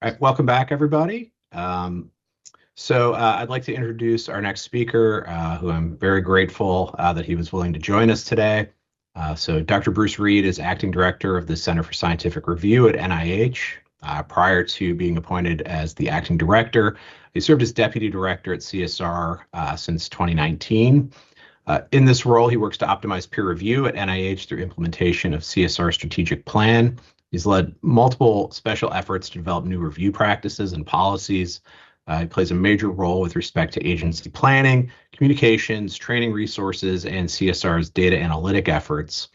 All right, welcome back, everybody. I'd like to introduce our next speaker, who I'm very grateful that he was willing to join us today. Dr. Bruce Reed is Acting Director of the Center for Scientific Review at NIH. Prior to being appointed as the Acting Director, he served as Deputy Director at CSR since 2019. In this role, he works to optimize peer review at NIH through implementation of CSR strategic plan. He's led multiple special efforts to develop new review practices and policies. He plays a major role with respect to agency planning, communications, training resources, and CSR's data analytic efforts.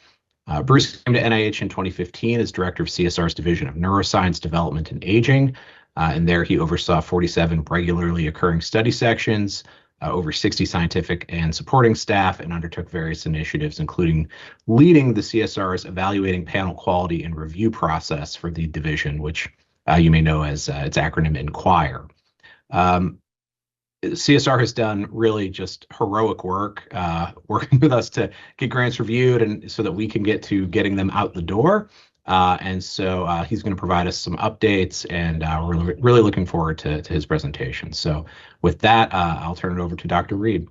Bruce came to NIH in 2015 as Director of CSR's Division of Neuroscience Development and Aging, and there he oversaw 47 regularly occurring study sections, over 60 scientific and supporting staff, and undertook various initiatives, including leading the CSR's evaluating panel quality and review process for the division, which you may know as its acronym INQUIRE. CSR has done really just heroic work working with us to get grants reviewed and so that we can get to getting them out the door. He's going to provide us some updates, and we're really looking forward to his presentation. So with that, I'll turn it over to Dr. Reed.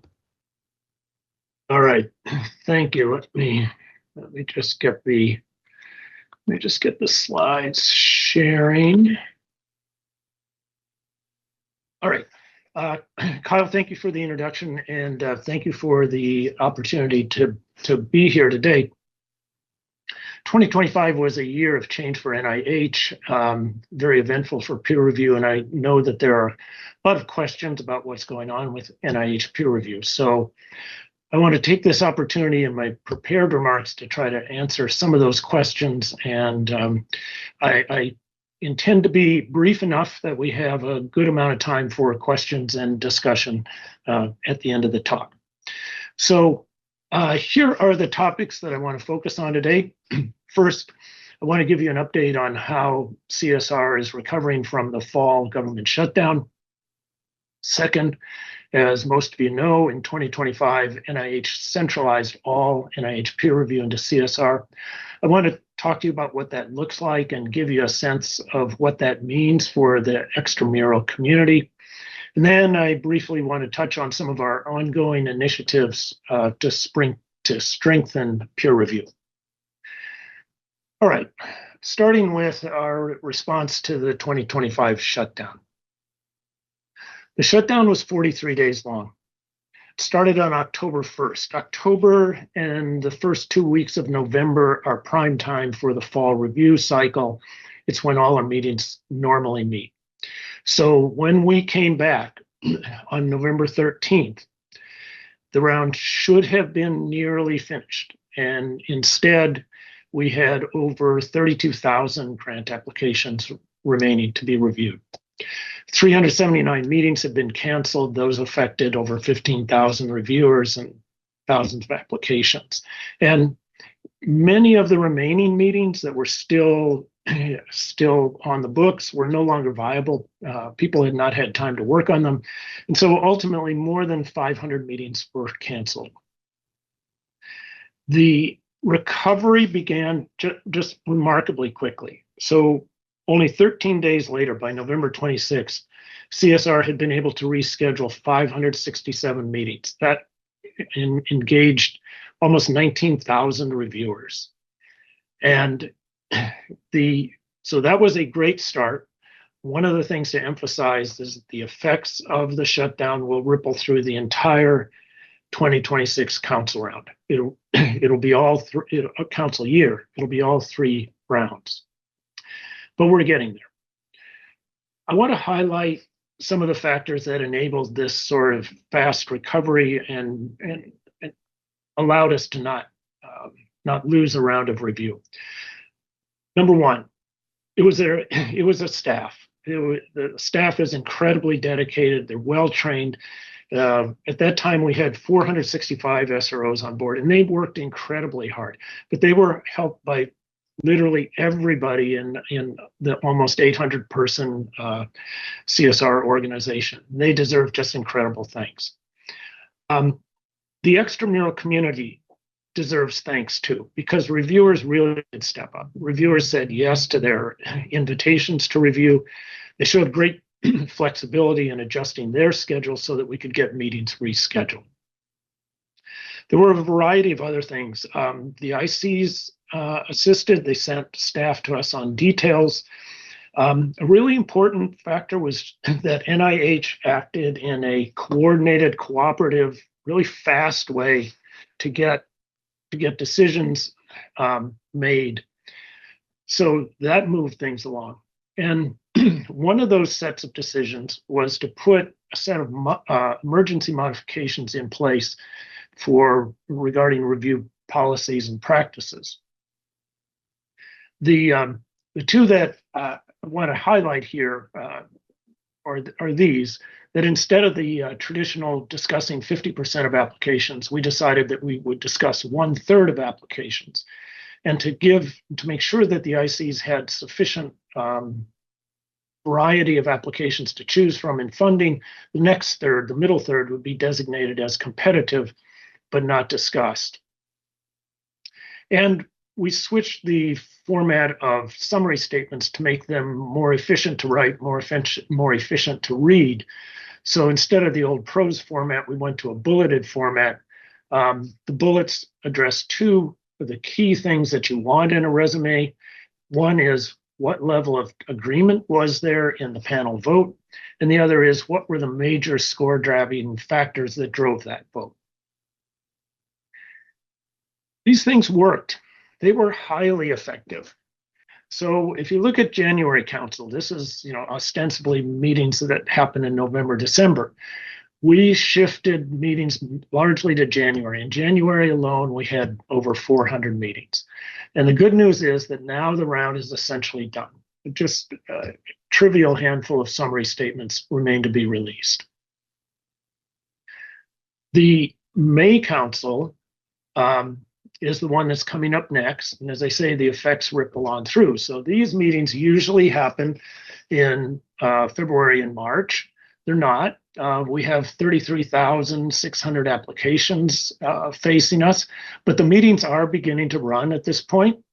All right, thank you. Let me just get the slides sharing. All right, Kyle, thank you for the introduction, and thank you for the opportunity to be here today. 2025 was a year of change for NIH, very eventful for peer review, and I know that there are a lot of questions about what's going on with NIH peer review. So I want to take this opportunity in my prepared remarks to try to answer some of those questions, and I intend to be brief enough that we have a good amount of time for questions and discussion at the end of the talk. So here are the topics that I want to focus on today. First, I want to give you an update on how CSR is recovering from the fall government shutdown. Second, as most of you know, in 2025, NIH centralized all NIH peer review into CSR. I want to talk to you about what that looks like and give you a sense of what that means for the extramural community. And then I briefly want to touch on some of our ongoing initiatives to strengthen peer review. All right, starting with our response to the 2025 shutdown. The shutdown was 43 days long. It started on October 1st. October and the first 2 weeks of November are prime time for the fall review cycle. It's when all our meetings normally meet. So when we came back on November 13th, the round should have been nearly finished. And instead, we had over 32,000 grant applications remaining to be reviewed. 379 meetings have been canceled. Those affected over 15,000 reviewers and thousands of applications. And many of the remaining meetings that were still on the books were no longer viable. People had not had time to work on them. And so ultimately, more than 500 meetings were canceled. The recovery began just remarkably quickly. So only 13 days later, by November 26th, CSR had been able to reschedule 567 meetings. That engaged almost 19,000 reviewers. And so that was a great start. One of the things to emphasize is that the effects of the shutdown will ripple through the entire 2026 council round. It'll be all a council year. It'll be all 3 rounds. But we're getting there. I want to highlight some of the factors that enabled this sort of fast recovery and allowed us to not lose a round of review. Number one, it was a staff. The staff is incredibly dedicated. They're well trained. At that time, we had 465 SROs on board, and they worked incredibly hard. But they were helped by literally everybody in the almost 800-person CSR organization. They deserve just incredible thanks. The extramural community deserves thanks too, because reviewers really did step up. Reviewers said yes to their invitations to review. They showed great flexibility in adjusting their schedule so that we could get meetings rescheduled. There were a variety of other things. The ICs assisted. They sent staff to us on details. A really important factor was that NIH acted in a coordinated, cooperative, really fast way to get decisions made. So that moved things along. And one of those sets of decisions was to put a set of emergency modifications in place regarding review policies and practices. The two that I want to highlight here are these, that instead of the traditional discussing 50% of applications, we decided that we would discuss 1/3 of applications. And to make sure that the ICs had sufficient variety of applications to choose from in funding, the next third, the middle third, would be designated as competitive, but not discussed. And we switched the format of summary statements to make them more efficient to write, more efficient to read. So instead of the old prose format, we went to a bulleted format. The bullets address two of the key things that you want in a resume. One is what level of agreement was there in the panel vote, and the other is what were the major score-driving factors that drove that vote. These things worked. They were highly effective. So if you look at January Council, this is, ostensibly meetings that happen in November, December. We shifted meetings largely to January. In January alone, we had over 400 meetings. And the good news is that now the round is essentially done. Just a trivial handful of summary statements remain to be released. The May Council is the one that's coming up next. And as I say, the effects ripple on through. So these meetings usually happen in February and March. They're not. We have 33,600 applications facing us, but the meetings are beginning to run at this point.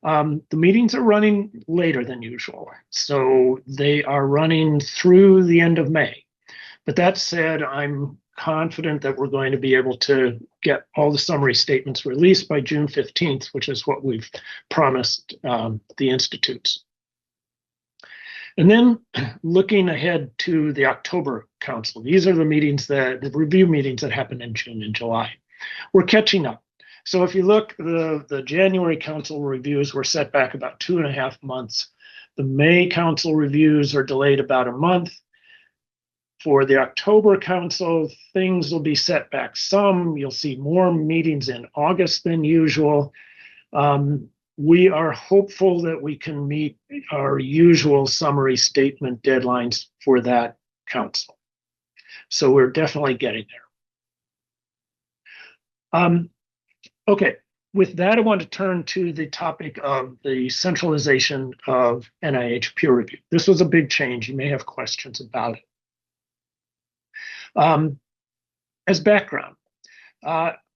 The meetings are running later than usual, so they are running through the end of May. But that said, I'm confident that we're going to be able to get all the summary statements released by June 15th, which is what we've promised the institutes. And then looking ahead to the October Council, these are the review meetings that happen in June and July. We're catching up. So if you look, the January Council reviews were set back about 2.5 months. The May Council reviews are delayed about a month. For the October Council, things will be set back some. You'll see more meetings in August than usual. We are hopeful that we can meet our usual summary statement deadlines for that council. So we're definitely getting there. Okay, with that, I want to turn to the topic of the centralization of NIH peer review. This was a big change. You may have questions about it. As background,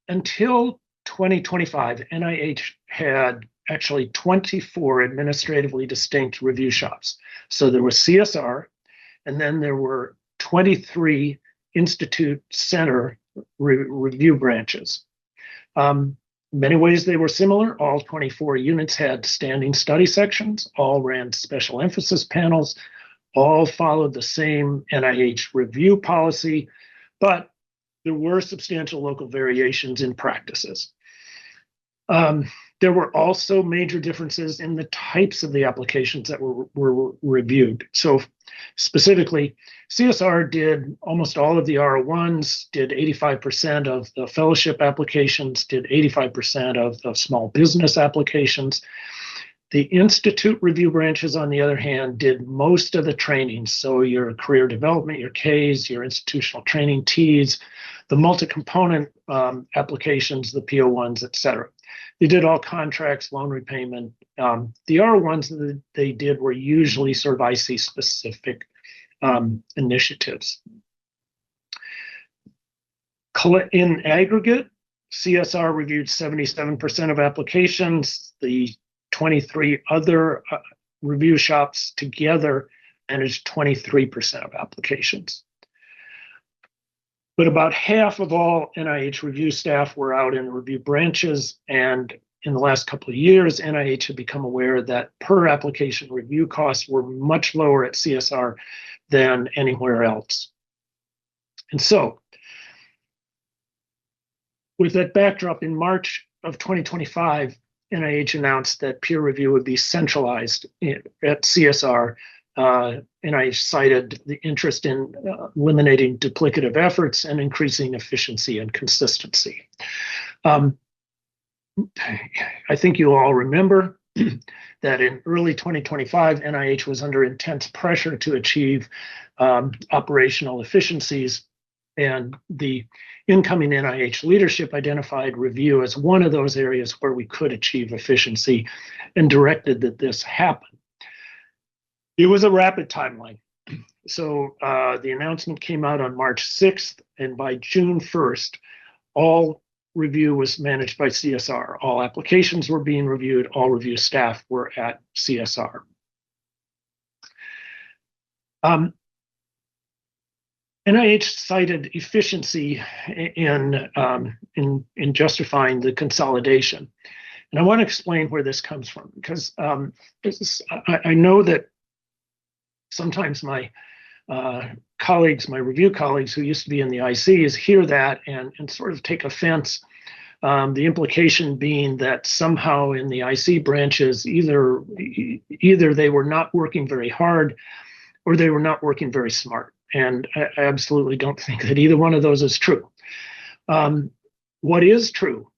until 2025, NIH had actually 24 administratively distinct review shops. So there was CSR, and then there were 23 Institute Center review branches. In many ways, they were similar. All 24 units had standing study sections, all ran special emphasis panels, all followed the same NIH review policy, but there were substantial local variations in practices. There were also major differences in the types of the applications that were reviewed. So specifically, CSR did almost all of the R1s, did 85% of the fellowship applications, did 85% of the small business applications. The Institute review branches, on the other hand, did most of the trainings. So your career development, your Ks, your institutional training Ts, the multi-component applications, the PO1s, et cetera. They did all contracts, loan repayment. The R1s that they did were usually sort of IC-specific initiatives. In aggregate, CSR reviewed 77% of applications. The 23 other review shops together managed 23% of applications. But about half of all NIH review staff were out in the review branches, and in the last couple of years, NIH had become aware that per application review costs were much lower at CSR than anywhere else. And so, with that backdrop, in March of 2025, NIH announced that peer review would be centralized at CSR. NIH cited the interest in eliminating duplicative efforts and increasing efficiency and consistency. I think you all remember that in early 2025, NIH was under intense pressure to achieve operational efficiencies, and the incoming NIH leadership identified review as one of those areas where we could achieve efficiency and directed that this happen. It was a rapid timeline. So the announcement came out on March 6th, and by June 1st, all review was managed by CSR. All applications were being reviewed. All review staff were at CSR. NIH cited efficiency in justifying the consolidation. And I want to explain where this comes from, because I know that sometimes my colleagues, my review colleagues who used to be in the ICs hear that and sort of take offense. The implication being that somehow in the IC branches, either they were not working very hard or they were not working very smart. And I absolutely don't think that either one of those is true. What is true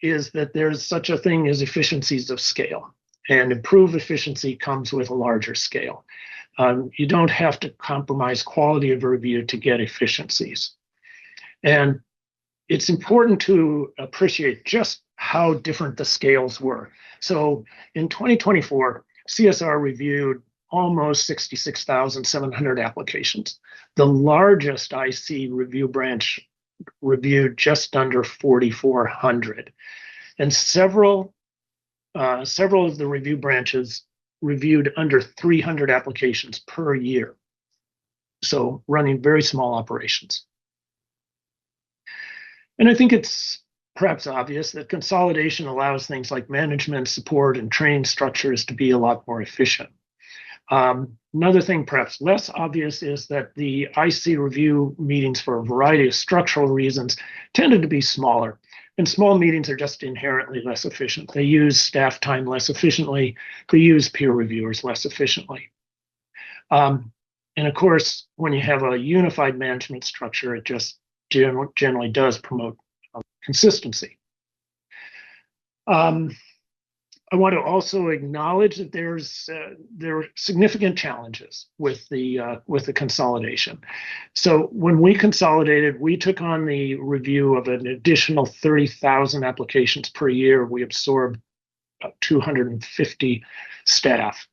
is that there's such a thing as efficiencies of scale, and improved efficiency comes with a larger scale. You don't have to compromise quality of review to get efficiencies. And it's important to appreciate just how different the scales were. So in 2024, CSR reviewed almost 66,700 applications. The largest IC review branch reviewed just under 4,400. And several of the review branches reviewed under 300 applications per year. So running very small operations. And I think it's perhaps obvious that consolidation allows things like management, support, and training structures to be a lot more efficient. Another thing perhaps less obvious is that the IC review meetings, for a variety of structural reasons, tended to be smaller. And small meetings are just inherently less efficient. They use staff time less efficiently. They use peer reviewers less efficiently. And of course, when you have a unified management structure, it just generally does promote consistency. I want to also acknowledge that there are significant challenges with the consolidation. So when we consolidated, we took on the review of an additional 30,000 applications per year. We absorbed 250 staff.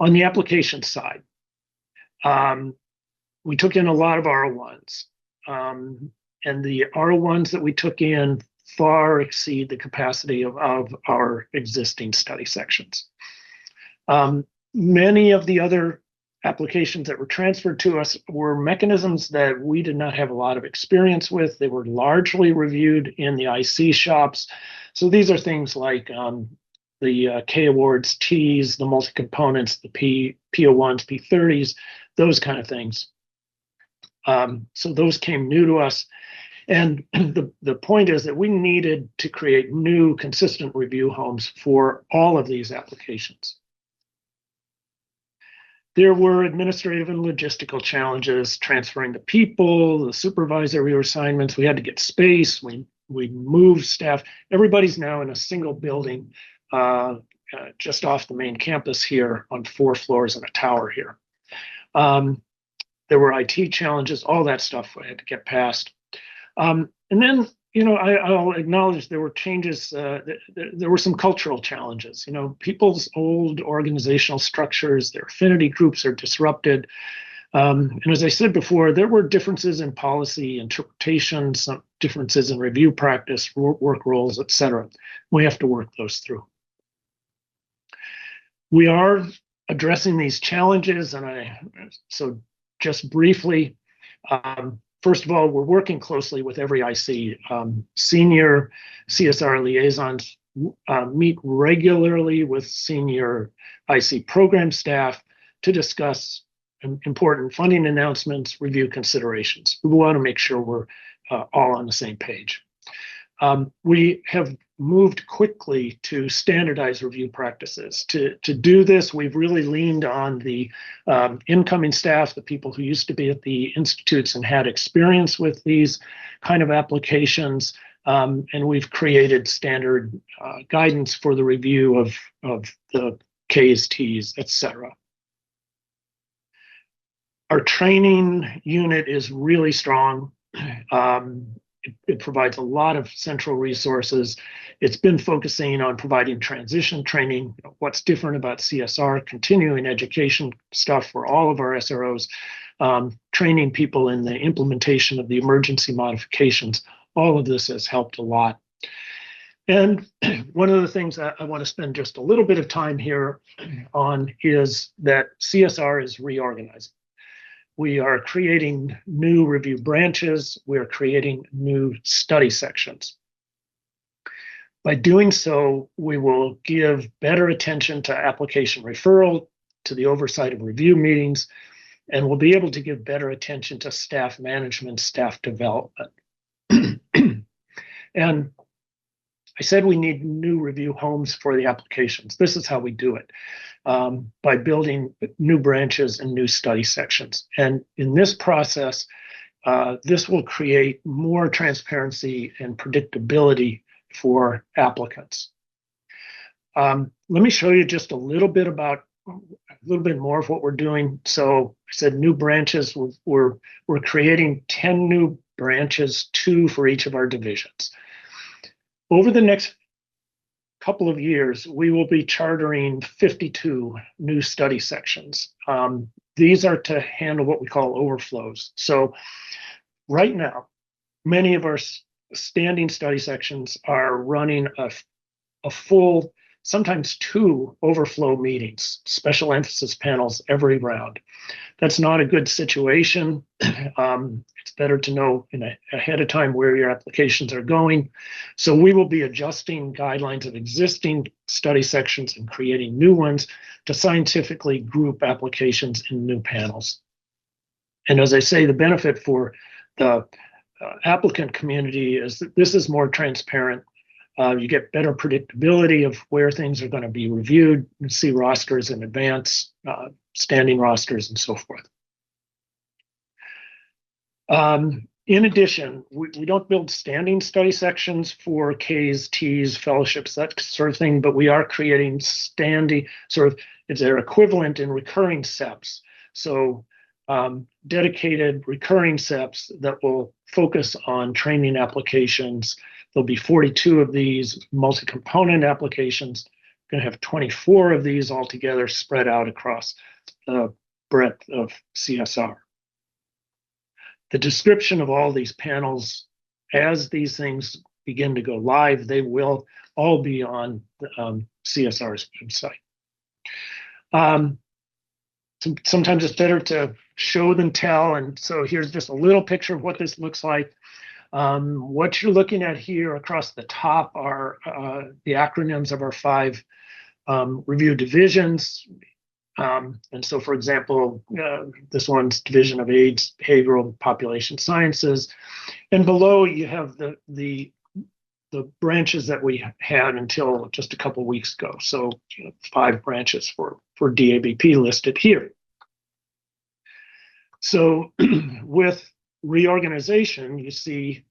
On the application side, we took in a lot of R01s, and the R01s that we took in far exceed the capacity of our existing study sections. Many of the other applications that were transferred to us were mechanisms that we did not have a lot of experience with. They were largely reviewed in the IC shops. So these are things like the K awards, Ts, the multi-components, the P01s, P30s, those kind of things. So those came new to us. And the point is that we needed to create new consistent review homes for all of these applications. There were administrative and logistical challenges, transferring the people, the supervisory assignments. We had to get space. We moved staff. Everybody's now in a single building just off the main campus here on 4 floors and a tower here. There were IT challenges, all that stuff we had to get past. And then, I'll acknowledge there were changes. There were some cultural challenges. People's old organizational structures, their affinity groups are disrupted. And as I said before, there were differences in policy interpretation, some differences in review practice, work roles, et cetera. We have to work those through. We are addressing these challenges, so just briefly, first of all, we're working closely with every IC. Senior CSR liaisons meet regularly with senior IC program staff to discuss important funding announcements, review considerations. We want to make sure we're all on the same page. We have moved quickly to standardize review practices. To do this, we've really leaned on the incoming staff, the people who used to be at the institutes and had experience with these kind of applications, and we've created standard guidance for the review of the Ks, Ts, etc. Our training unit is really strong. It provides a lot of central resources. It's been focusing on providing transition training, what's different about CSR, continuing education stuff for all of our SROs, training people in the implementation of the emergency modifications. All of this has helped a lot. And one of the things that I want to spend just a little bit of time here on is that CSR is reorganizing. We are creating new review branches. We're creating new study sections. By doing so, we will give better attention to application referral, to the oversight of review meetings, and we'll be able to give better attention to staff management, staff development. And I said we need new review homes for the applications. This is how we do it, by building new branches and new study sections. And in this process, this will create more transparency and predictability for applicants. Let me show you just a little bit more of what we're doing. So I said new branches. We're creating 10 new branches, 2 for each of our divisions. Over the next couple of years, we will be chartering 52 new study sections. These are to handle what we call overflows. So right now, many of our standing study sections are running a full, sometimes 2 overflow meetings, special emphasis panels every round. That's not a good situation. It's better to know ahead of time where your applications are going. So we will be adjusting guidelines of existing study sections and creating new ones to scientifically group applications in new panels. And as I say, the benefit for the applicant community is that this is more transparent. You get better predictability of where things are going to be reviewed. You see rosters in advance, standing rosters, and so forth. In addition, we don't build standing study sections for Ks, Ts, fellowships, that sort of thing, but we are creating standing, it's their equivalent in recurring SEPs. So dedicated recurring SEPs that will focus on training applications. There'll be 42 of these multi-component applications. We're going to have 24 of these altogether spread out across the breadth of CSR. The description of all these panels, as these things begin to go live, they will all be on CSR's website. Sometimes it's better to show than tell, and so here's just a little picture of what this looks like. What you're looking at here across the top are the acronyms of our 5 review divisions. And so, for example, this one's Division of AIDS, Behavioral Population Sciences. And below you have the branches that we had until just a couple weeks ago. So 5 branches for DABP listed here. So with reorganization, you see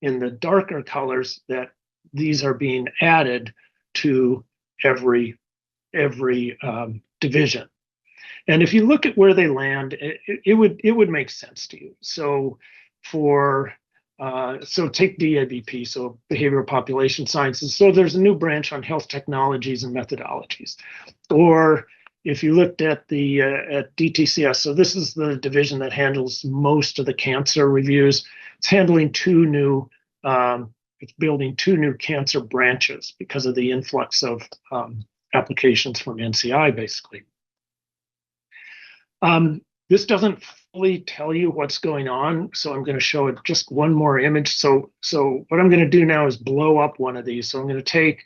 in the darker colors that these are being added to every division. And if you look at where they land, it would make sense to you. So so take DABP, so Behavioral Population Sciences. So there's a new branch on health technologies and methodologies. Or if you looked at the at DTCS, so this is the division that handles most of the cancer reviews. It's handling 2 new, it's building 2 new cancer branches because of the influx of applications from NCI, basically. This doesn't fully tell you what's going on, so I'm going to show it just one more image. So what I'm going to do now is blow up one of these. So I'm going to take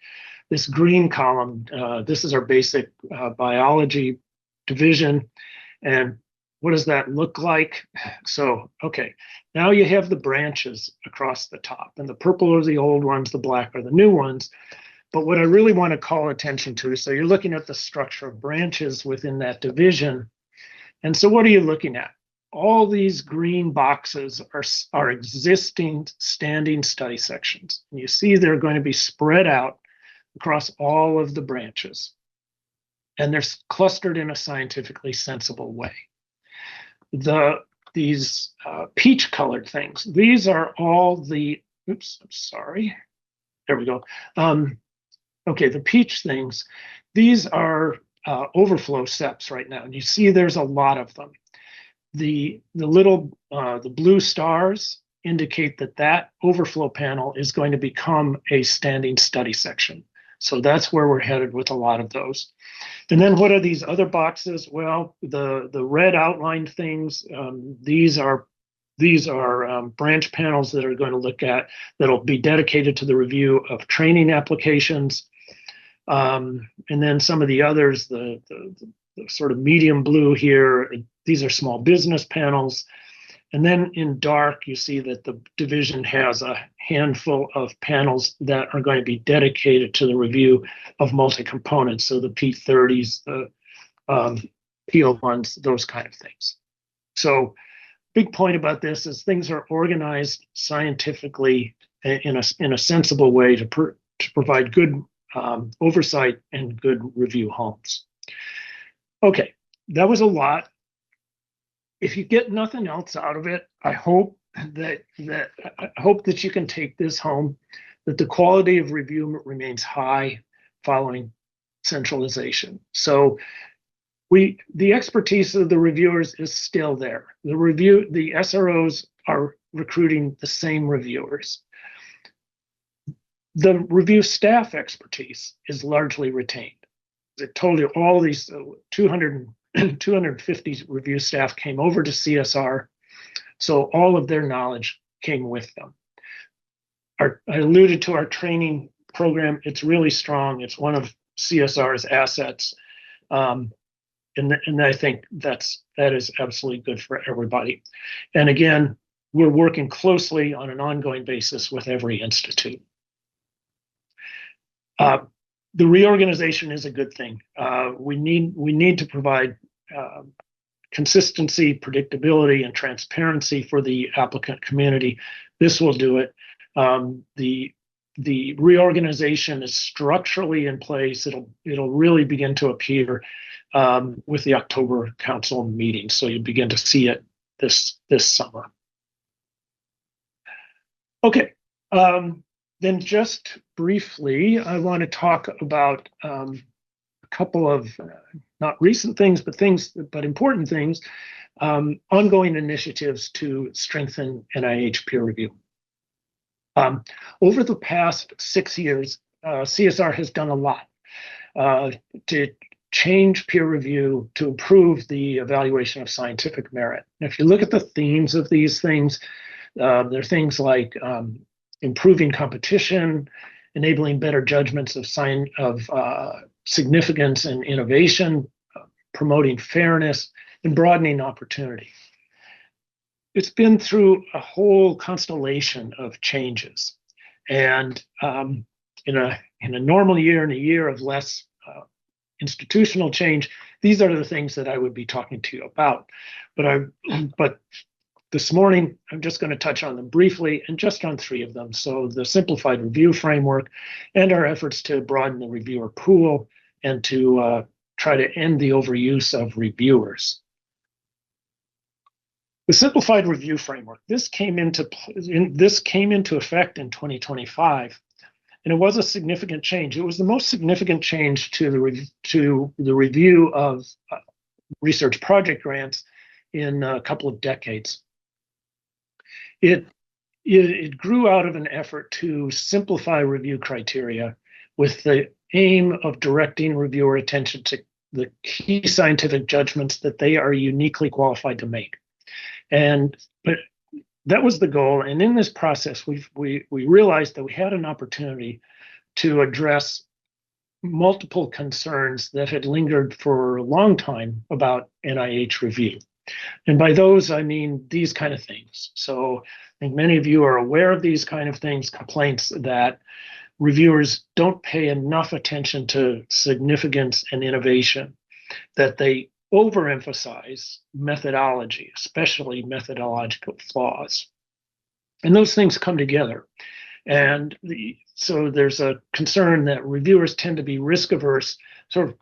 this green column. This is our basic biology division. And what does that look like? So, okay, now you have the branches across the top, and the purple are the old ones, the black are the new ones. But what I really want to call attention to, so you're looking at the structure of branches within that division. And so what are you looking at? All these green boxes are existing standing study sections. And you see they're going to be spread out across all of the branches. And they're clustered in a scientifically sensible way. These peach colored things, these are all the, oops, I'm sorry. There we go. Okay, the peach things, these are overflow steps right now. And you see there's a lot of them. The blue stars indicate that overflow panel is going to become a standing study section. So that's where we're headed with a lot of those. And then what are these other boxes? Well, the red outlined things, these are branch panels that are going to look at, that'll be dedicated to the review of training applications. And then some of the others, the sort of medium blue here, these are small business panels. And then in dark, you see that the division has a handful of panels that are going to be dedicated to the review of multi-components. So the P30s, the PO1s, those kind of things. So big point about this is things are organized scientifically in a sensible way to provide good oversight and good review homes. Okay, that was a lot. If you get nothing else out of it, I hope that you can take this home, that the quality of review remains high following centralization. So the expertise of the reviewers is still there. The SROs are recruiting the same reviewers. The review staff expertise is largely retained. As I told you, all these 250 review staff came over to CSR, so all of their knowledge came with them. I alluded to our training program. It's really strong. It's one of CSR's assets, and I think that is absolutely good for everybody. And again, we're working closely on an ongoing basis with every institute. The reorganization is a good thing. We need to provide consistency, predictability, and transparency for the applicant community. This will do it. The reorganization is structurally in place. It'll really begin to appear with the October council meeting. So you begin to see it this summer. Okay. Then just briefly, I want to talk about a couple of not recent things, but important things, ongoing initiatives to strengthen NIH peer review. Over the past 6 years, CSR has done a lot to change peer review to improve the evaluation of scientific merit. And if you look at the themes of these things, there are things like improving competition, enabling better judgments of significance and innovation, promoting fairness, and broadening opportunity. It's been through a whole constellation of changes. And in a normal year, in a year of less institutional change, these are the things that I would be talking to you about. But this morning, I'm just going to touch on them briefly and just on 3 of them. So the simplified review framework and our efforts to broaden the reviewer pool and to try to end the overuse of reviewers. The simplified review framework, this came into effect in 2025, and it was a significant change. It was the most significant change to the review of research project grants in a couple of decades. It grew out of an effort to simplify review criteria with the aim of directing reviewer attention to the key scientific judgments that they are uniquely qualified to make. But that was the goal. And in this process, we realized that we had an opportunity to address multiple concerns that had lingered for a long time about NIH review. And by those, I mean these kind of things. So I think many of you are aware of these kind of things, complaints that reviewers don't pay enough attention to significance and innovation, that they overemphasize methodology, especially methodological flaws. And those things come together. And so there's a concern that reviewers tend to be risk averse, sort of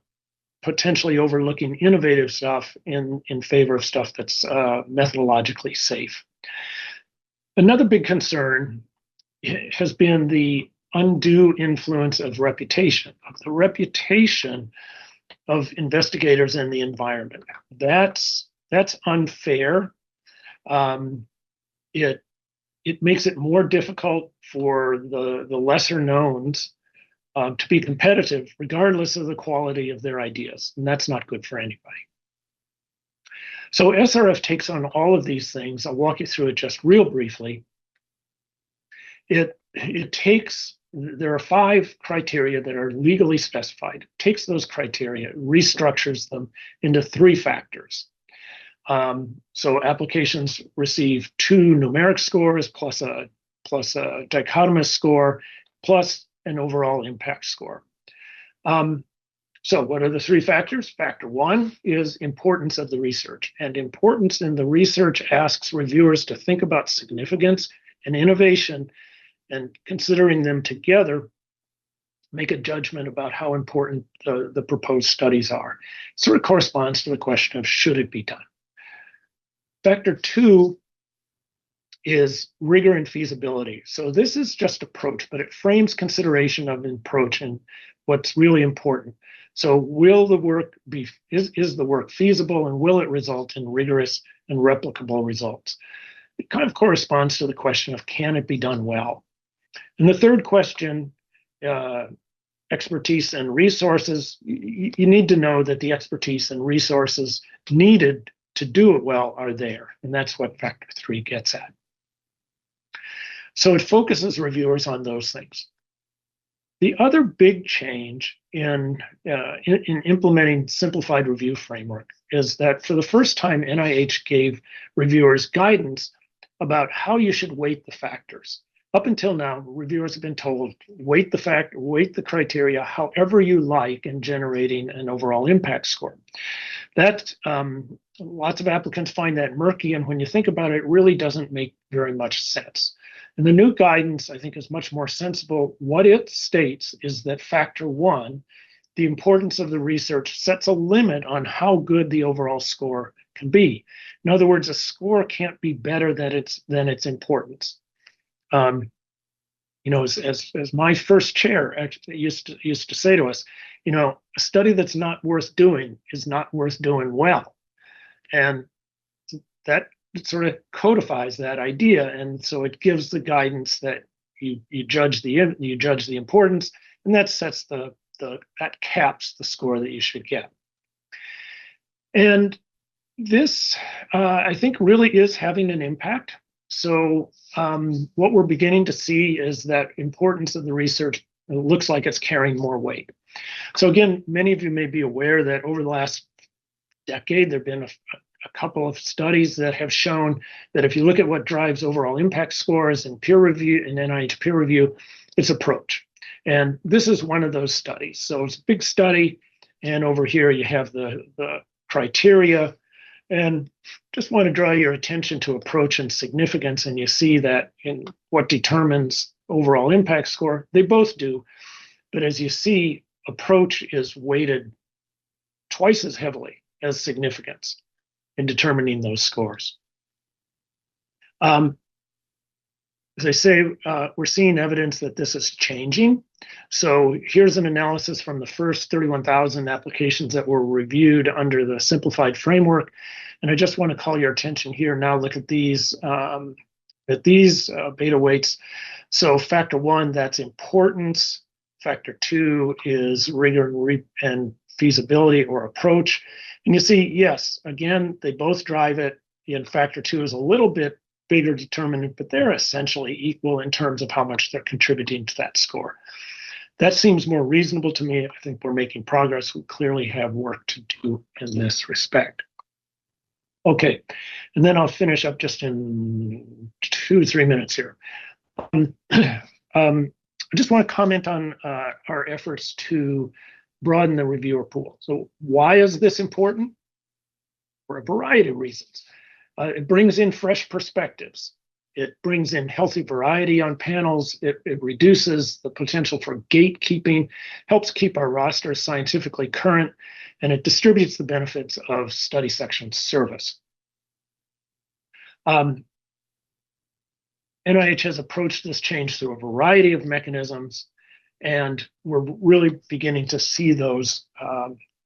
potentially overlooking innovative stuff in favor of stuff that's methodologically safe. Another big concern has been the undue influence of reputation, of the reputation of investigators in the environment. That's unfair. It makes it more difficult for the lesser knowns to be competitive, regardless of the quality of their ideas, and that's not good for anybody. So SRF takes on all of these things. I'll walk you through it just real briefly. There are 5 criteria that are legally specified. It takes those criteria, restructures them into 3 factors. So applications receive 2 numeric scores plus a dichotomous score plus an overall impact score. So what are the 3 factors? Factor 1 is importance of the research. And importance in the research asks reviewers to think about significance and innovation, and considering them together, make a judgment about how important the proposed studies are. It sort of corresponds to the question of should it be done. Factor 2 is rigor and feasibility. So this is just approach, but it frames consideration of approach and what's really important. So will the work is the work feasible, and will it result in rigorous and replicable results? It kind of corresponds to the question of can it be done well? And the third question, expertise and resources, you need to know that the expertise and resources needed to do it well are there. And that's what factor 3 gets at. So it focuses reviewers on those things. The other big change in implementing simplified review framework is that for the first time, NIH gave reviewers guidance about how you should weight the factors. Up until now, reviewers have been told, weight the criteria however you like in generating an overall impact score. That lots of applicants find that murky, and when you think about it, it really doesn't make very much sense. And the new guidance, I think, is much more sensible. What it states is that factor 1, the importance of the research, sets a limit on how good the overall score can be. In other words, a score can't be better than its importance. As my first chair actually used to say to us, a study that's not worth doing is not worth doing well. And that sort of codifies that idea, and so it gives the guidance that you judge the importance, and that sets that caps the score that you should get. And this, I think, really is having an impact. So what we're beginning to see is that importance of the research looks like it's carrying more weight. So again, many of you may be aware that over the last decade, there have been a couple of studies that have shown that if you look at what drives overall impact scores in peer review, in NIH peer review, it's approach. And this is one of those studies. So it's a big study, and over here you have the criteria. And just want to draw your attention to approach and significance, and you see that in what determines overall impact score, they both do. But as you see, approach is weighted twice as heavily as significance in determining those scores. As I say, we're seeing evidence that this is changing. So here's an analysis from the first 31,000 applications that were reviewed under the simplified framework. And I just want to call your attention here now. Look at these beta weights. So factor 1, that's importance. Factor 2 is rigor and feasibility or approach. And you see, yes, again, they both drive it. In Factor 2 is a little bit bigger determinant, but they're essentially equal in terms of how much they're contributing to that score. That seems more reasonable to me. I think we're making progress. We clearly have work to do in this respect. Okay, and then I'll finish up just in 2 to 3 minutes here. I just want to comment on our efforts to broaden the reviewer pool. So why is this important? For a variety of reasons. It brings in fresh perspectives. It brings in healthy variety on panels. It reduces the potential for gatekeeping, helps keep our roster scientifically current, and it distributes the benefits of study section service. NIH has approached this change through a variety of mechanisms, and we're really beginning to see those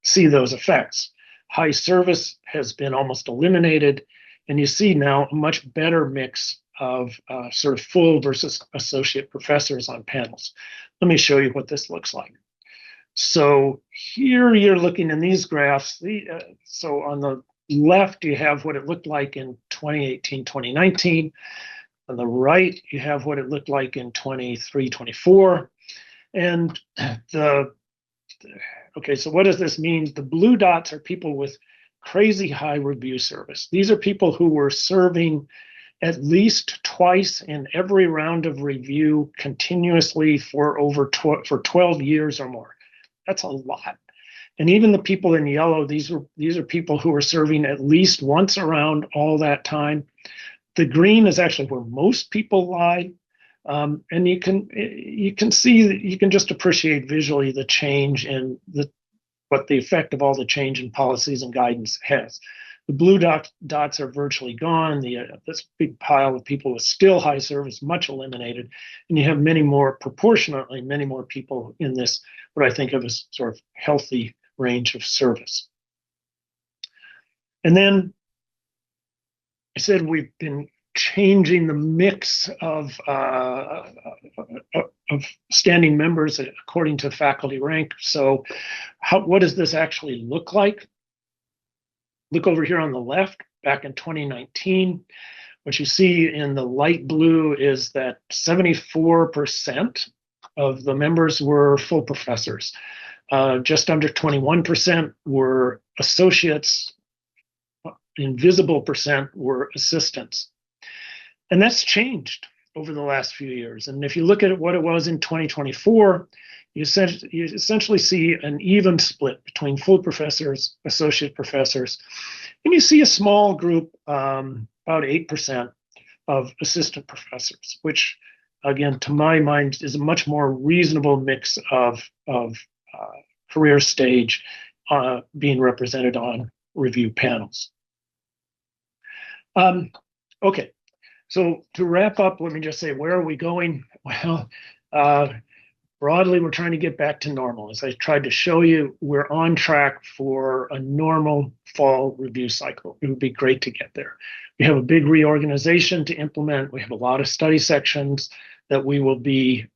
effects. High service has been almost eliminated, and you see now a much better mix of sort of full versus associate professors on panels. Let me show you what this looks like. So here you're looking in these graphs. So on the left, you have what it looked like in 2018, 2019. On the right, you have what it looked like in 23, 24. And okay, so what does this mean? The blue dots are people with crazy high review service. These are people who were serving at least twice in every round of review continuously for for 12 years or more. That's a lot. And even the people in yellow, these are people who are serving at least once around all that time. The green is actually where most people lie. And you can see, you can just appreciate visually the change in what the effect of all the change in policies and guidance has. The blue dots are virtually gone. This big pile of people with still high service, much eliminated. And you have proportionately many more people in this, what I think of as sort of healthy range of service. And then I said we've been changing the mix of standing members according to faculty rank. So what does this actually look like? Look over here on the left, back in 2019. What you see in the light blue is that 74% of the members were full professors. Just under 21% were associates. Invisible percent were assistants. And that's changed over the last few years. And if you look at what it was in 2024, you essentially see an even split between full professors, associate professors, and you see a small group, about 8% of assistant professors, which, again, to my mind, is a much more reasonable mix of career stage being represented on review panels. Okay, so to wrap up, let me just say, where are we going? Well, broadly, we're trying to get back to normal. As I tried to show you, we're on track for a normal fall review cycle. It would be great to get there. We have a big reorganization to implement. We have a lot of study sections that we will be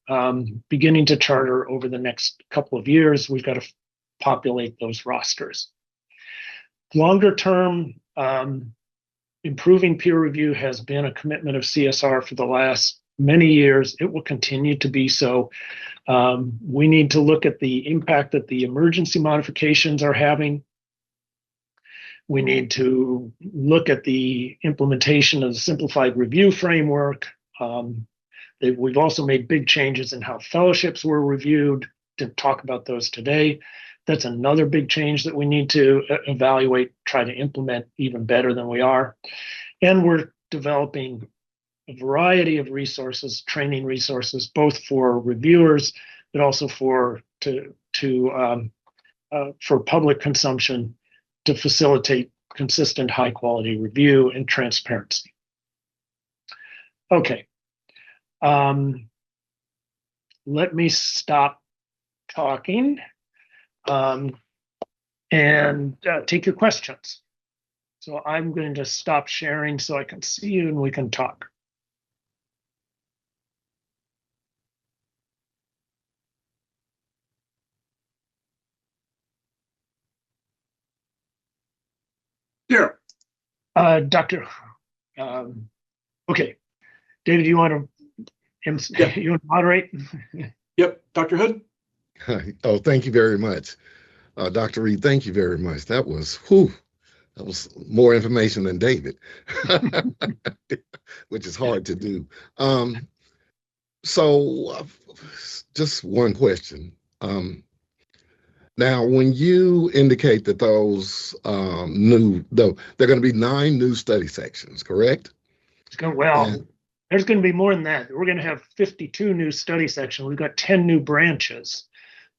beginning to charter over the next couple of years. We've got to populate those rosters. Longer term, improving peer review has been a commitment of CSR for the last many years. It will continue to be so. We need to look at the impact that the emergency modifications are having. We need to look at the implementation of the simplified review framework. We've also made big changes in how fellowships were reviewed. Didn't talk about those today. That's another big change that we need to evaluate, try to implement even better than we are. And we're developing a variety of resources, training resources, both for reviewers, but also for public consumption to facilitate consistent high quality review and transparency. Okay. Let me stop talking and take your questions. So I'm going to stop sharing so I can see you and we can talk. Dr. Okay, David, you want to moderate? Yep, Dr. Hood. Oh, thank you very much. Dr. Reed, thank you very much. That was more information than David, which is hard to do. So just one question. Now, when you indicate that those they're going to be 9 new study sections, correct? There's going to be more than that. We're going to have 52 new study sections. We've got 10 new branches.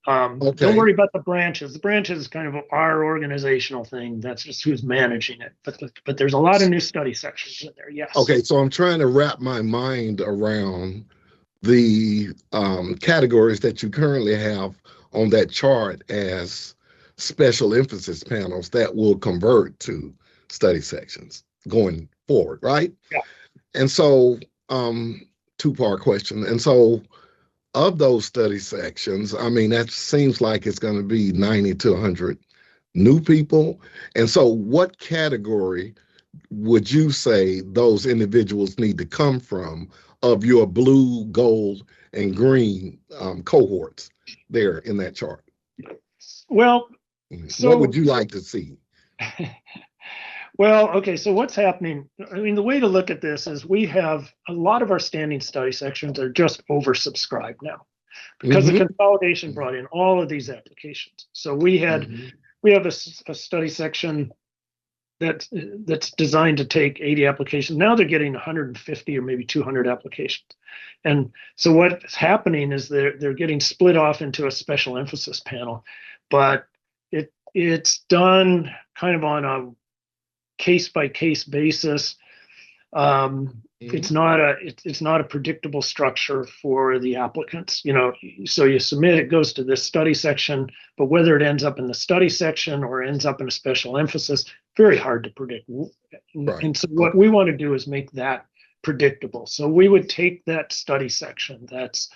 Okay. Don't worry about the branches. The branches is kind of our organizational thing. That's just who's managing it. But there's a lot of new study sections in there. Yes. Okay, so I'm trying to wrap my mind around the categories that you currently have on that chart as special emphasis panels that will convert to study sections going forward, right? Yeah. And so, 2-part question. And so, of those study sections, I mean, that seems like it's going to be 90 to 100 new people. And so what category would you say those individuals need to come from of your blue, gold, and green cohorts there in that chart? Well, so what would you like to see? Well, okay, so what's happening? I mean, the way to look at this is we have a lot of our standing study sections are just oversubscribed now because the consolidation brought in all of these applications. So we have a study section that's designed to take 80 applications. Now they're getting 150 or maybe 200 applications. And so what's happening is they're getting split off into a special emphasis panel, but it's done kind of on a case-by-case basis. It's not a predictable structure for the applicants. So you submit, it goes to this study section, but whether it ends up in the study section or ends up in a special emphasis, very hard to predict. Right. And so what we want to do is make that predictable. So we would take that study section that's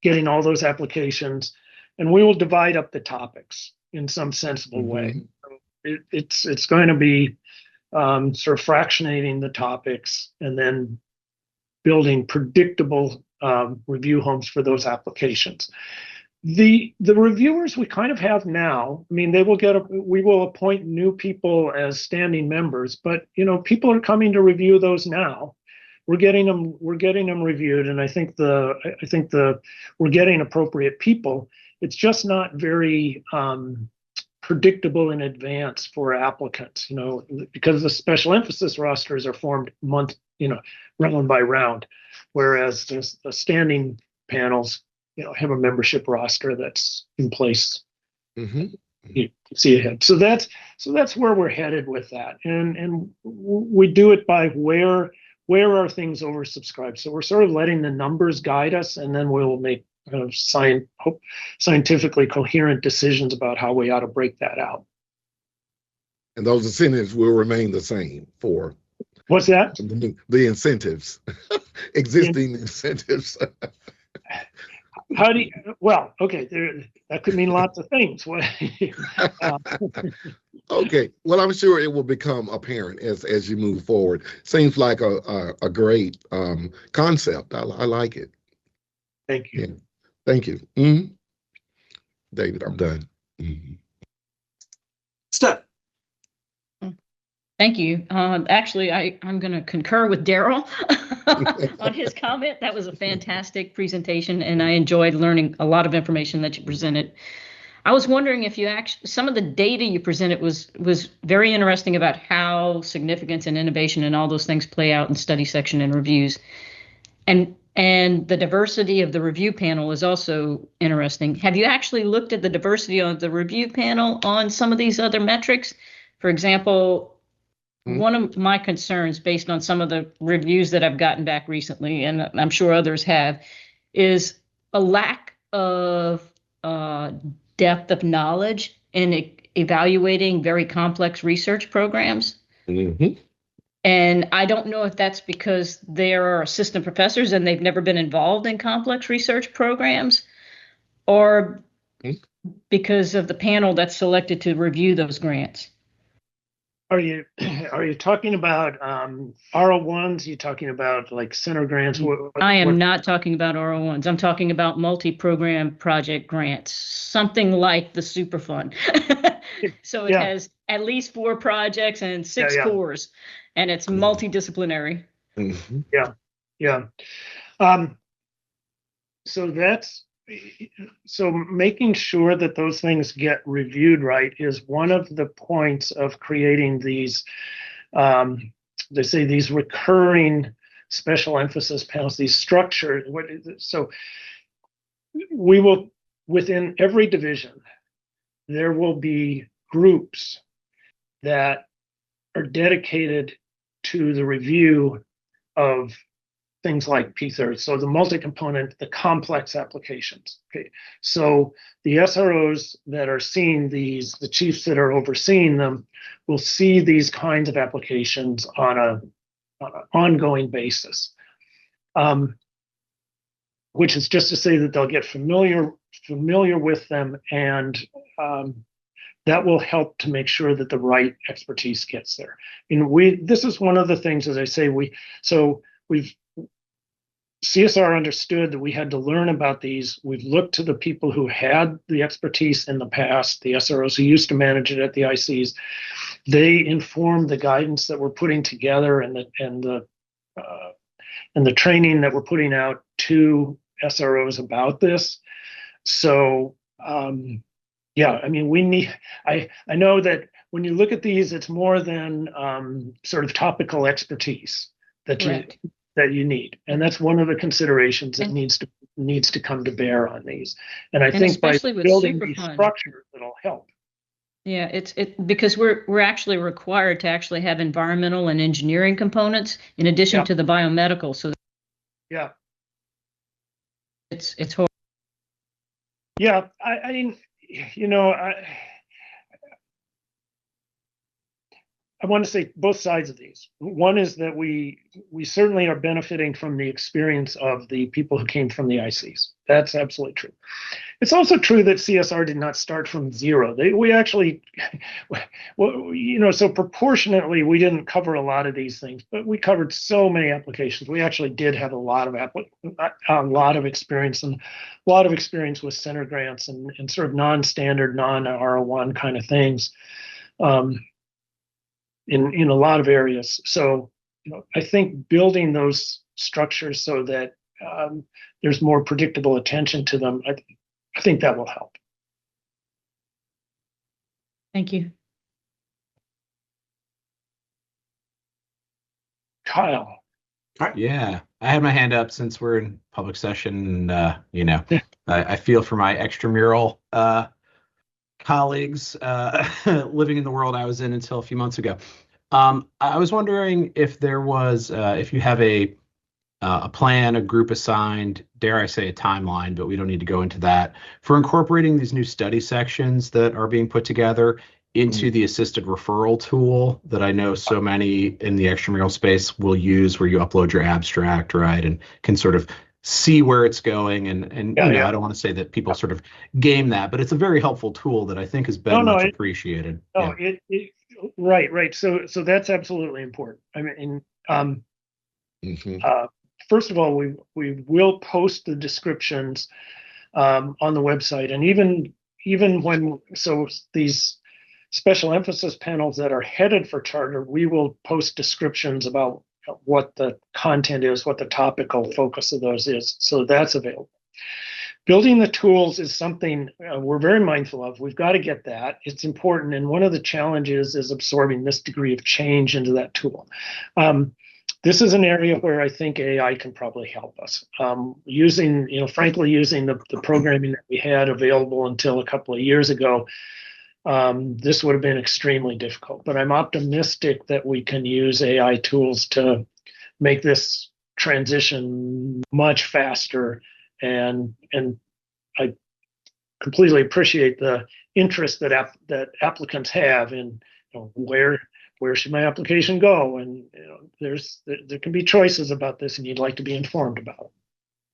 getting all those applications, and we will divide up the topics in some sensible way. It's going to be sort of fractionating the topics and then building predictable review homes for those applications. The reviewers we kind of have now, I mean, we will appoint new people as standing members, but people are coming to review those now. We're getting them reviewed, and I think we're getting appropriate people. It's just not very predictable in advance for applicants, because the special emphasis rosters are formed round by round, whereas the standing panels, have a membership roster that's in place. You see ahead. So that's where we're headed with that, and we do it by where are things oversubscribed. So we're sort of letting the numbers guide us, and then we'll make scientifically coherent decisions about how we ought to break that out. And those incentives will remain the same for what's that? The incentives, existing incentives. How do you? Well, okay, that could mean lots of things. Okay, well, I'm sure it will become apparent as you move forward. Seems like a great concept. I like it. Thank you. Yeah. Thank you. David, I'm done. Steph. Thank you. Actually, I'm going to concur with Daryl on his comment. That was a fantastic presentation, and I enjoyed learning a lot of information that you presented. I was wondering if some of the data you presented was very interesting about how significance and innovation and all those things play out in study section and reviews. And the diversity of the review panel is also interesting. Have you actually looked at the diversity of the review panel on some of these other metrics? For example, one of my concerns based on some of the reviews that I've gotten back recently, and I'm sure others have, is a lack of depth of knowledge in evaluating very complex research programs. And I don't know if that's because there are assistant professors and they've never been involved in complex research programs, or because of the panel that's selected to review those grants. Are you talking about R01s? Are you talking about like center grants? I am not talking about R01s. I'm talking about multi-program project grants, something like the Superfund. So it has at least 4 projects and 6 cores, and it's multidisciplinary. Mhm. Yeah. So making sure that those things get reviewed right is one of the points of creating these, they say these recurring special emphasis panels, these structures. So we will, within every division, there will be groups that are dedicated to the review of things like P30. So the multi-component, the complex applications. Okay. So the SROs that are seeing these, the chiefs that are overseeing them, will see these kinds of applications on an ongoing basis. Which is just to say that they'll get familiar with them, and that will help to make sure that the right expertise gets there. And this is one of the things, as I say, CSR understood that we had to learn about these. We've looked to the people who had the expertise in the past, the SROs who used to manage it at the ICs. They informed the guidance that we're putting together and the training that we're putting out to SROs about this. So I mean, I know that when you look at these, it's more than sort of topical expertise that you need, and that's one of the considerations that needs to come to bear on these. And I think by building these structures, it'll help. Yeah, it's because we're actually required to actually have environmental and engineering components in addition to the biomedical. So it's hard. Yeah, I mean, I want to say both sides of these. One is that we certainly are benefiting from the experience of the people who came from the ICs. That's absolutely true. It's also true that CSR did not start from zero. We actually, so proportionately, we didn't cover a lot of these things, but we covered so many applications. We actually did have a lot of experience with center grants and sort of non-standard, non-R01 kind of things. In a lot of areas. So, I think building those structures so that there's more predictable attention to them, I think that will help. Thank you. Kyle. Yeah, I had my hand up since we're in public session. I feel for my extramural colleagues living in the world I was in until a few months ago. I was wondering if there was, if you have a plan, a group assigned, dare I say a timeline, but we don't need to go into that, for incorporating these new study sections that are being put together into the assisted referral tool that I know so many in the extramural space will use, where you upload your abstract, right, and can sort of see where it's going. And I don't want to say that people sort of game that, but it's a very helpful tool that I think has been much appreciated. Right. So that's absolutely important. I mean, first of all, we will post the descriptions on the website, and even when these special emphasis panels that are headed for charter, we will post descriptions about what the content is, what the topical focus of those is. So that's available. Building the tools is something we're very mindful of. We've got to get that. It's important. And one of the challenges is absorbing this degree of change into that tool. This is an area where I think AI can probably help us. Using the programming that we had available until a couple of years ago, this would have been extremely difficult. But I'm optimistic that we can use AI tools to make this transition much faster. And I completely appreciate the interest that applicants have in where should my application go, and there can be choices about this, and you'd like to be informed about it.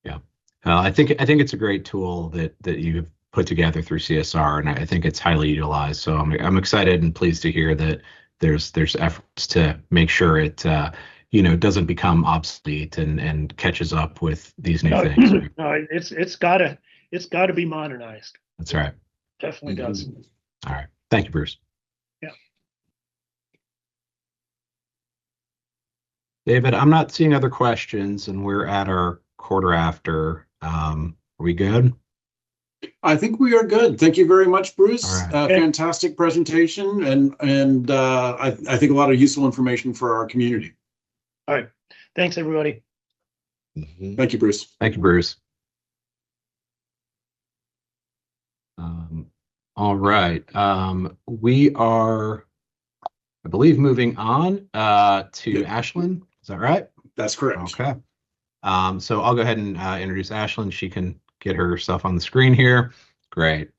Yeah, I think it's a great tool that you've put together through CSR, and I think it's highly utilized. So I'm excited and pleased to hear that there's efforts to make sure it doesn't become obsolete and catches up with these new things. Right? No, it's gotta be modernized. That's right. Definitely does. All right. Thank you, Bruce. Yeah. David, I'm not seeing other questions, and we're at our quarter after. Are we good? I think we are good. Thank you very much, Bruce. All right. Fantastic presentation, and I think a lot of useful information for our community. All right. Thanks, everybody. Thank you, Bruce. Thank you, Bruce. All right. We are, I believe, moving on to Ashlinn. Is that right? That's correct. Okay. So I'll go ahead and introduce Ashlinn. She can get herself on the screen here. Great.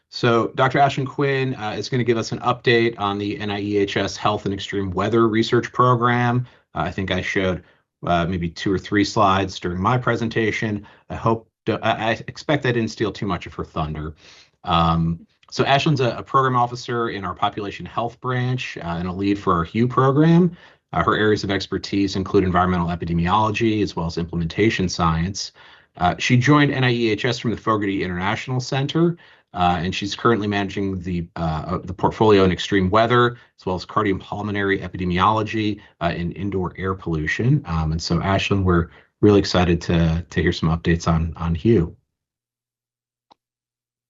So Dr. Ashlinn Quinn is going to give us an update on the NIEHS Health and Extreme Weather Research Program. I think I showed maybe 2 or 3 slides during my presentation. I expect I didn't steal too much of her thunder. So Ashlinn's a program officer in our population health branch and a lead for our HUE program. Her areas of expertise include environmental epidemiology as well as implementation science. She joined NIEHS from the Fogarty International Center, and she's currently managing the portfolio in extreme weather as well as cardiopulmonary epidemiology and indoor air pollution. And so, Ashlinn, we're really excited to hear some updates on HUE.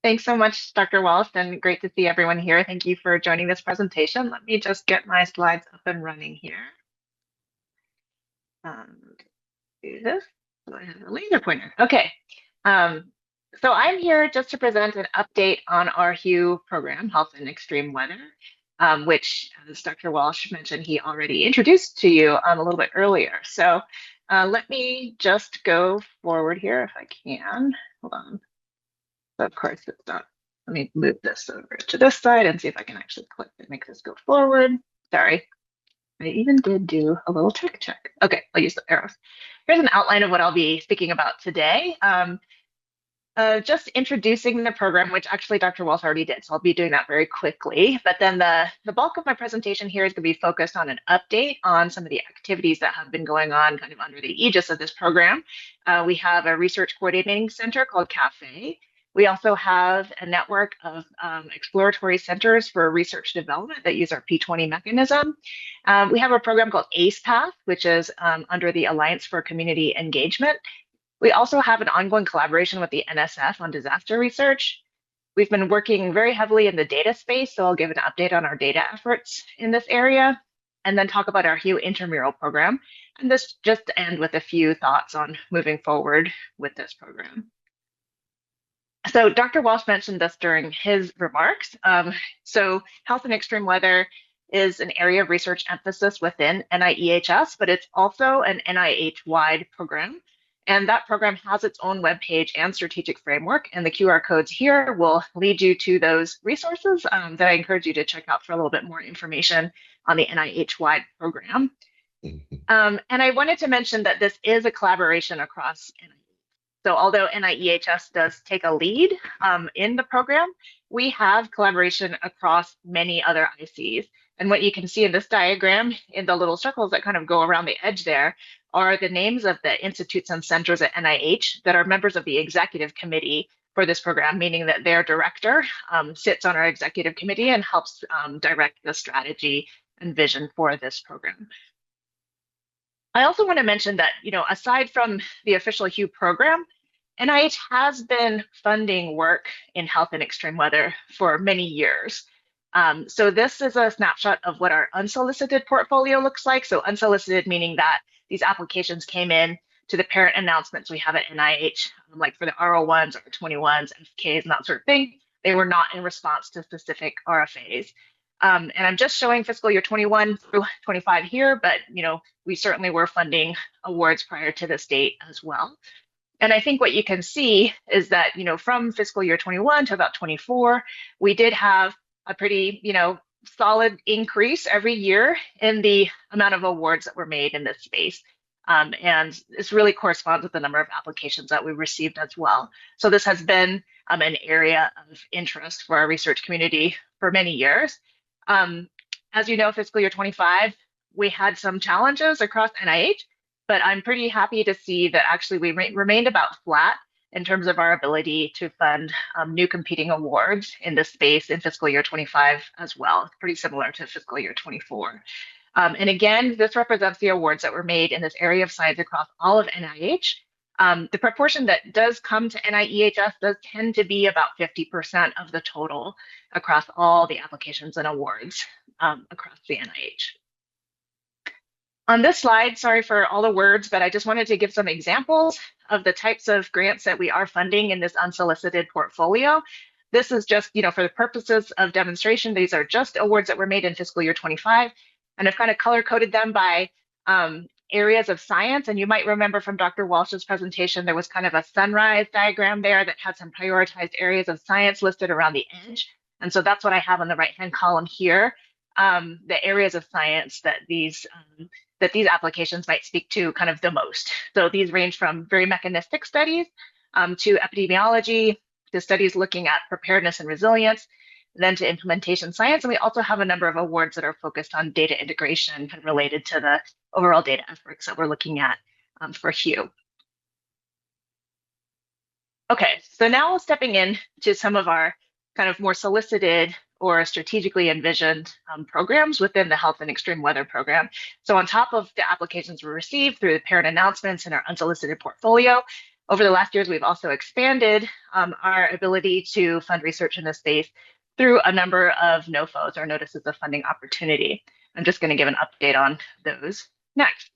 Thanks so much, Dr. Walsh, and great to see everyone here. Thank you for joining this presentation. Let me just get my slides up and running here. Do this. So I have a laser pointer. Okay. So I'm here just to present an update on our HUE program, Health and Extreme Weather, which, as Dr. Walsh mentioned, he already introduced to you a little bit earlier. So let me just go forward here if I can. Hold on. So of course it's not. Let me move this over to this side and see if I can actually click and make this go forward. Sorry. I even did do a little trick check. Okay, I'll use the arrows. Here's an outline of what I'll be speaking about today. Just introducing the program, which actually Dr. Walsh already did, so I'll be doing that very quickly. But then the bulk of my presentation here is going to be focused on an update on some of the activities that have been going on kind of under the aegis of this program. We have a research coordinating center called CAFE. We also have a network of exploratory centers for research development that use our P20 mechanism. We have a program called ACE-PATH, which is under the Alliance for Community Engagement. We also have an ongoing collaboration with the NSF on disaster research. We've been working very heavily in the data space, so I'll give an update on our data efforts in this area, and then talk about our HUE intramural program. And this just to end with a few thoughts on moving forward with this program. So Dr. Walsh mentioned this during his remarks. So health and extreme weather is an area of research emphasis within NIEHS, but it's also an NIH-wide program. And that program has its own webpage and strategic framework. And the QR codes here will lead you to those resources that I encourage you to check out for a little bit more information on the NIH-wide program. And I wanted to mention that this is a collaboration across NIH. So although NIEHS does take a lead in the program, we have collaboration across many other ICs. And what you can see in this diagram, in the little circles that kind of go around the edge there, are the names of the institutes and centers at NIH that are members of the executive committee for this program, meaning that their director sits on our executive committee and helps direct the strategy and vision for this program. I also want to mention that, aside from the official HUE program, NIH has been funding work in health and extreme weather for many years. So this is a snapshot of what our unsolicited portfolio looks like. So unsolicited meaning that these applications came in to the parent announcements we have at NIH, like for the R01s, R21s, FKs, and that sort of thing. They were not in response to specific RFAs. And I'm just showing fiscal year 21 through 25 here, but we certainly were funding awards prior to this date as well. And I think what you can see is that, from fiscal year 21 to about 24, we did have a pretty, solid increase every year in the amount of awards that were made in this space. And this really corresponds with the number of applications that we received as well. So this has been an area of interest for our research community for many years. As you know, fiscal year 25, we had some challenges across NIH, but I'm pretty happy to see that actually we remained about flat in terms of our ability to fund new competing awards in this space in fiscal year 25 as well, pretty similar to fiscal year 24. And again, this represents the awards that were made in this area of science across all of NIH. The proportion that does come to NIEHS does tend to be about 50% of the total across all the applications and awards across the NIH. On this slide, sorry for all the words, but I just wanted to give some examples of the types of grants that we are funding in this unsolicited portfolio. This is just, for the purposes of demonstration, these are just awards that were made in fiscal year 25, and I've kind of color-coded them by areas of science. And you might remember from Dr. Walsh's presentation, there was kind of a sunrise diagram there that had some prioritized areas of science listed around the edge. And so that's what I have on the right-hand column here, the areas of science that these applications might speak to kind of the most. So these range from very mechanistic studies to epidemiology, to studies looking at preparedness and resilience, then to implementation science. And we also have a number of awards that are focused on data integration and related to the overall data efforts that we're looking at for HUE. Okay, so now stepping in to some of our kind of more solicited or strategically envisioned programs within the Health and Extreme Weather Program. So on top of the applications we received through the parent announcements in our unsolicited portfolio, over the last years, we've also expanded our ability to fund research in this space through a number of NOFOs, or Notices of Funding Opportunity. I'm just going to give an update on those next.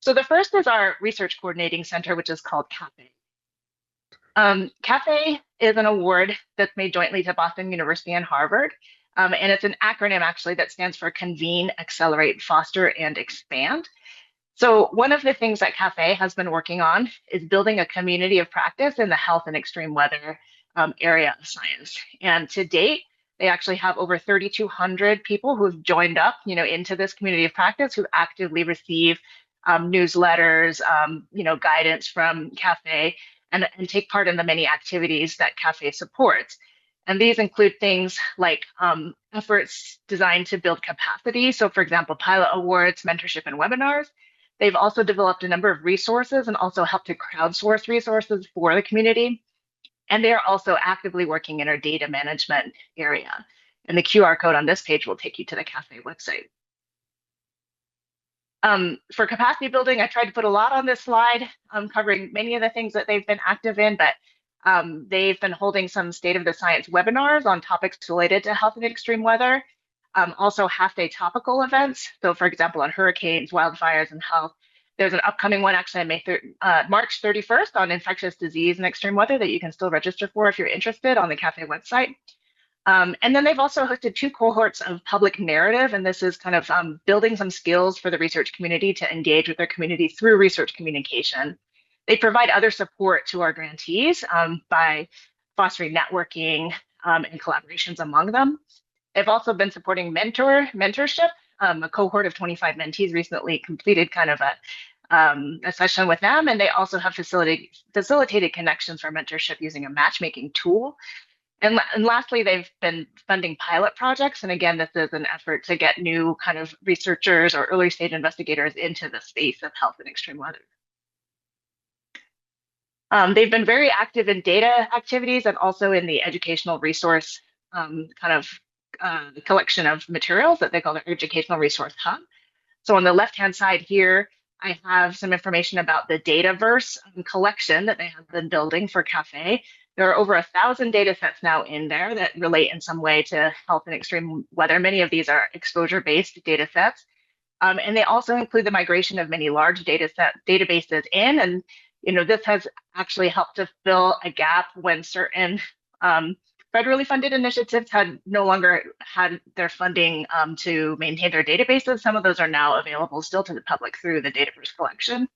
So the first is our Research Coordinating Center, which is called CAFE. CAFE is an award that's made jointly to Boston University and Harvard. And it's an acronym actually that stands for Convene, Accelerate, Foster, and Expand. So one of the things that CAFE has been working on is building a community of practice in the health and extreme weather area of science. And to date, they actually have over 3,200 people who've joined up, into this community of practice, who actively receive newsletters, guidance from CAFE, and take part in the many activities that CAFE supports. And these include things like efforts designed to build capacity. So for example, pilot awards, mentorship, and webinars. They've also developed a number of resources and also helped to crowdsource resources for the community. And they are also actively working in our data management area. And the QR code on this page will take you to the CAFE website. For capacity building, I tried to put a lot on this slide, covering many of the things that they've been active in, but they've been holding some State of the Science webinars on topics related to health and extreme weather, also half-day topical events. So for example, on hurricanes, wildfires, and health. There's an upcoming one actually on March 31st on infectious disease and extreme weather that you can still register for if you're interested on the CAFE website. And then they've also hosted 2 cohorts of public narrative, and this is kind of building some skills for the research community to engage with their community through research communication. They provide other support to our grantees by fostering networking and collaborations among them. They've also been supporting mentorship. A cohort of 25 mentees recently completed kind of a session with them, and they also have facilitated connections for mentorship using a matchmaking tool. And lastly, they've been funding pilot projects. And again, this is an effort to get new kind of researchers or early stage investigators into the space of health and extreme weather. They've been very active in data activities and also in the educational resource collection of materials that they call their Educational Resource Hub. So on the left-hand side here, I have some information about the Dataverse collection that they have been building for CAFE. There are over 1,000 data sets now in there that relate in some way to health and extreme weather. Many of these are exposure-based data sets. And they also include the migration of many large databases in. And this has actually helped to fill a gap when certain federally funded initiatives had no longer had their funding to maintain their databases. Some of those are now available still to the public through the Dataverse collection.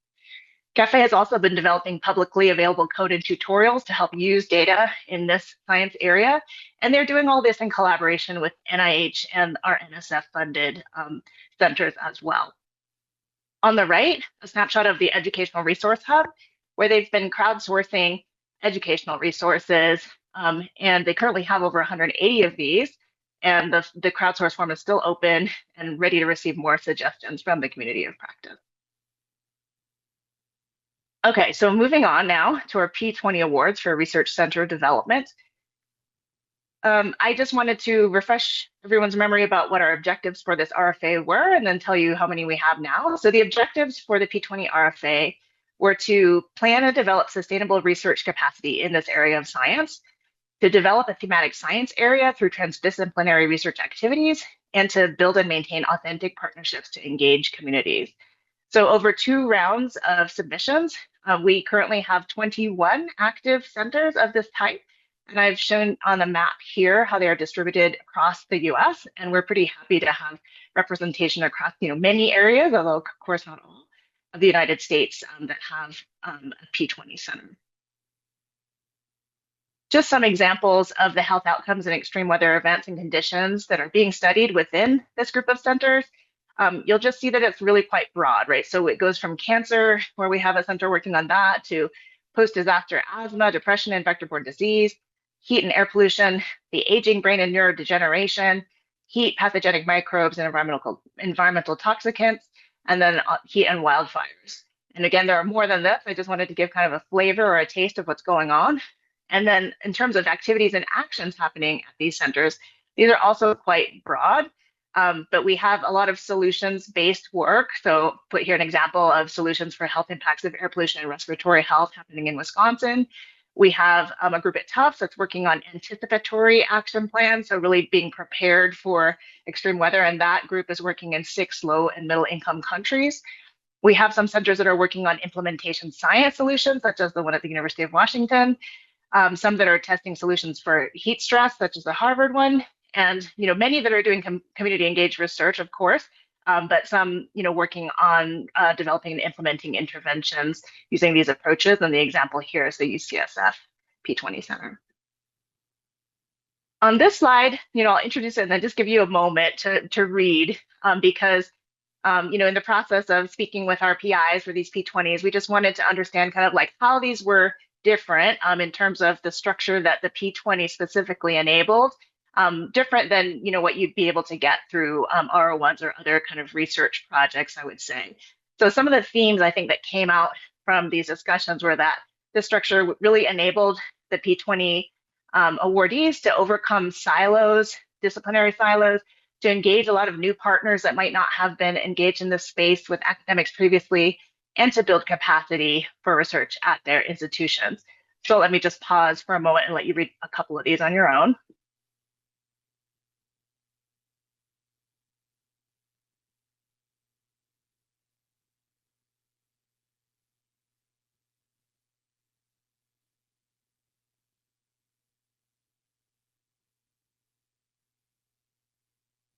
CAFE has also been developing publicly available code and tutorials to help use data in this science area. And they're doing all this in collaboration with NIH and our NSF-funded centers as well. On the right, a snapshot of the Educational Resource Hub, where they've been crowdsourcing educational resources, and they currently have over 180 of these. and the crowdsource form is still open and ready to receive more suggestions from the community of practice. Okay, so moving on now to our P20 awards for research center development. I just wanted to refresh everyone's memory about what our objectives for this RFA were, and then tell you how many we have now. So the objectives for the P20 RFA were to plan and develop sustainable research capacity in this area of science, to develop a thematic science area through transdisciplinary research activities, and to build and maintain authentic partnerships to engage communities. So over 2 rounds of submissions, we currently have 21 active centers of this type. And I've shown on the map here how they are distributed across the US. And we're pretty happy to have representation across many areas, although of course not all, of the United States that have a P20 center. Just some examples of the health outcomes in extreme weather events and conditions that are being studied within this group of centers. You'll just see that it's really quite broad, right? So it goes from cancer, where we have a center working on that, to post-disaster asthma, depression, and vector-borne disease, heat and air pollution, the aging brain and neurodegeneration, heat, pathogenic microbes, and environmental toxicants, and then heat and wildfires. And again, there are more than this. I just wanted to give kind of a flavor or a taste of what's going on. And then in terms of activities and actions happening at these centers, these are also quite broad. But we have a lot of solutions-based work. So put here an example of solutions for health impacts of air pollution and respiratory health happening in Wisconsin. We have a group at Tufts that's working on anticipatory action plans, so really being prepared for extreme weather, and that group is working in 6 low and middle income countries. We have some centers that are working on implementation science solutions, such as the one at the University of Washington, some that are testing solutions for heat stress, such as the Harvard one, and many that are doing community engaged research, of course, but some working on developing and implementing interventions using these approaches. And the example here is the UCSF P20 Center. On this slide, I'll introduce it and then just give you a moment to read, because in the process of speaking with our PIs for these P20s, we just wanted to understand kind of like how these were different in terms of the structure that the P20 specifically enabled. Different than what you'd be able to get through R01s or other kind of research projects, I would say. So some of the themes I think that came out from these discussions were that this structure really enabled the P20 awardees to overcome silos, disciplinary silos, to engage a lot of new partners that might not have been engaged in this space with academics previously, and to build capacity for research at their institutions. So let me just pause for a moment and let you read a couple of these on your own.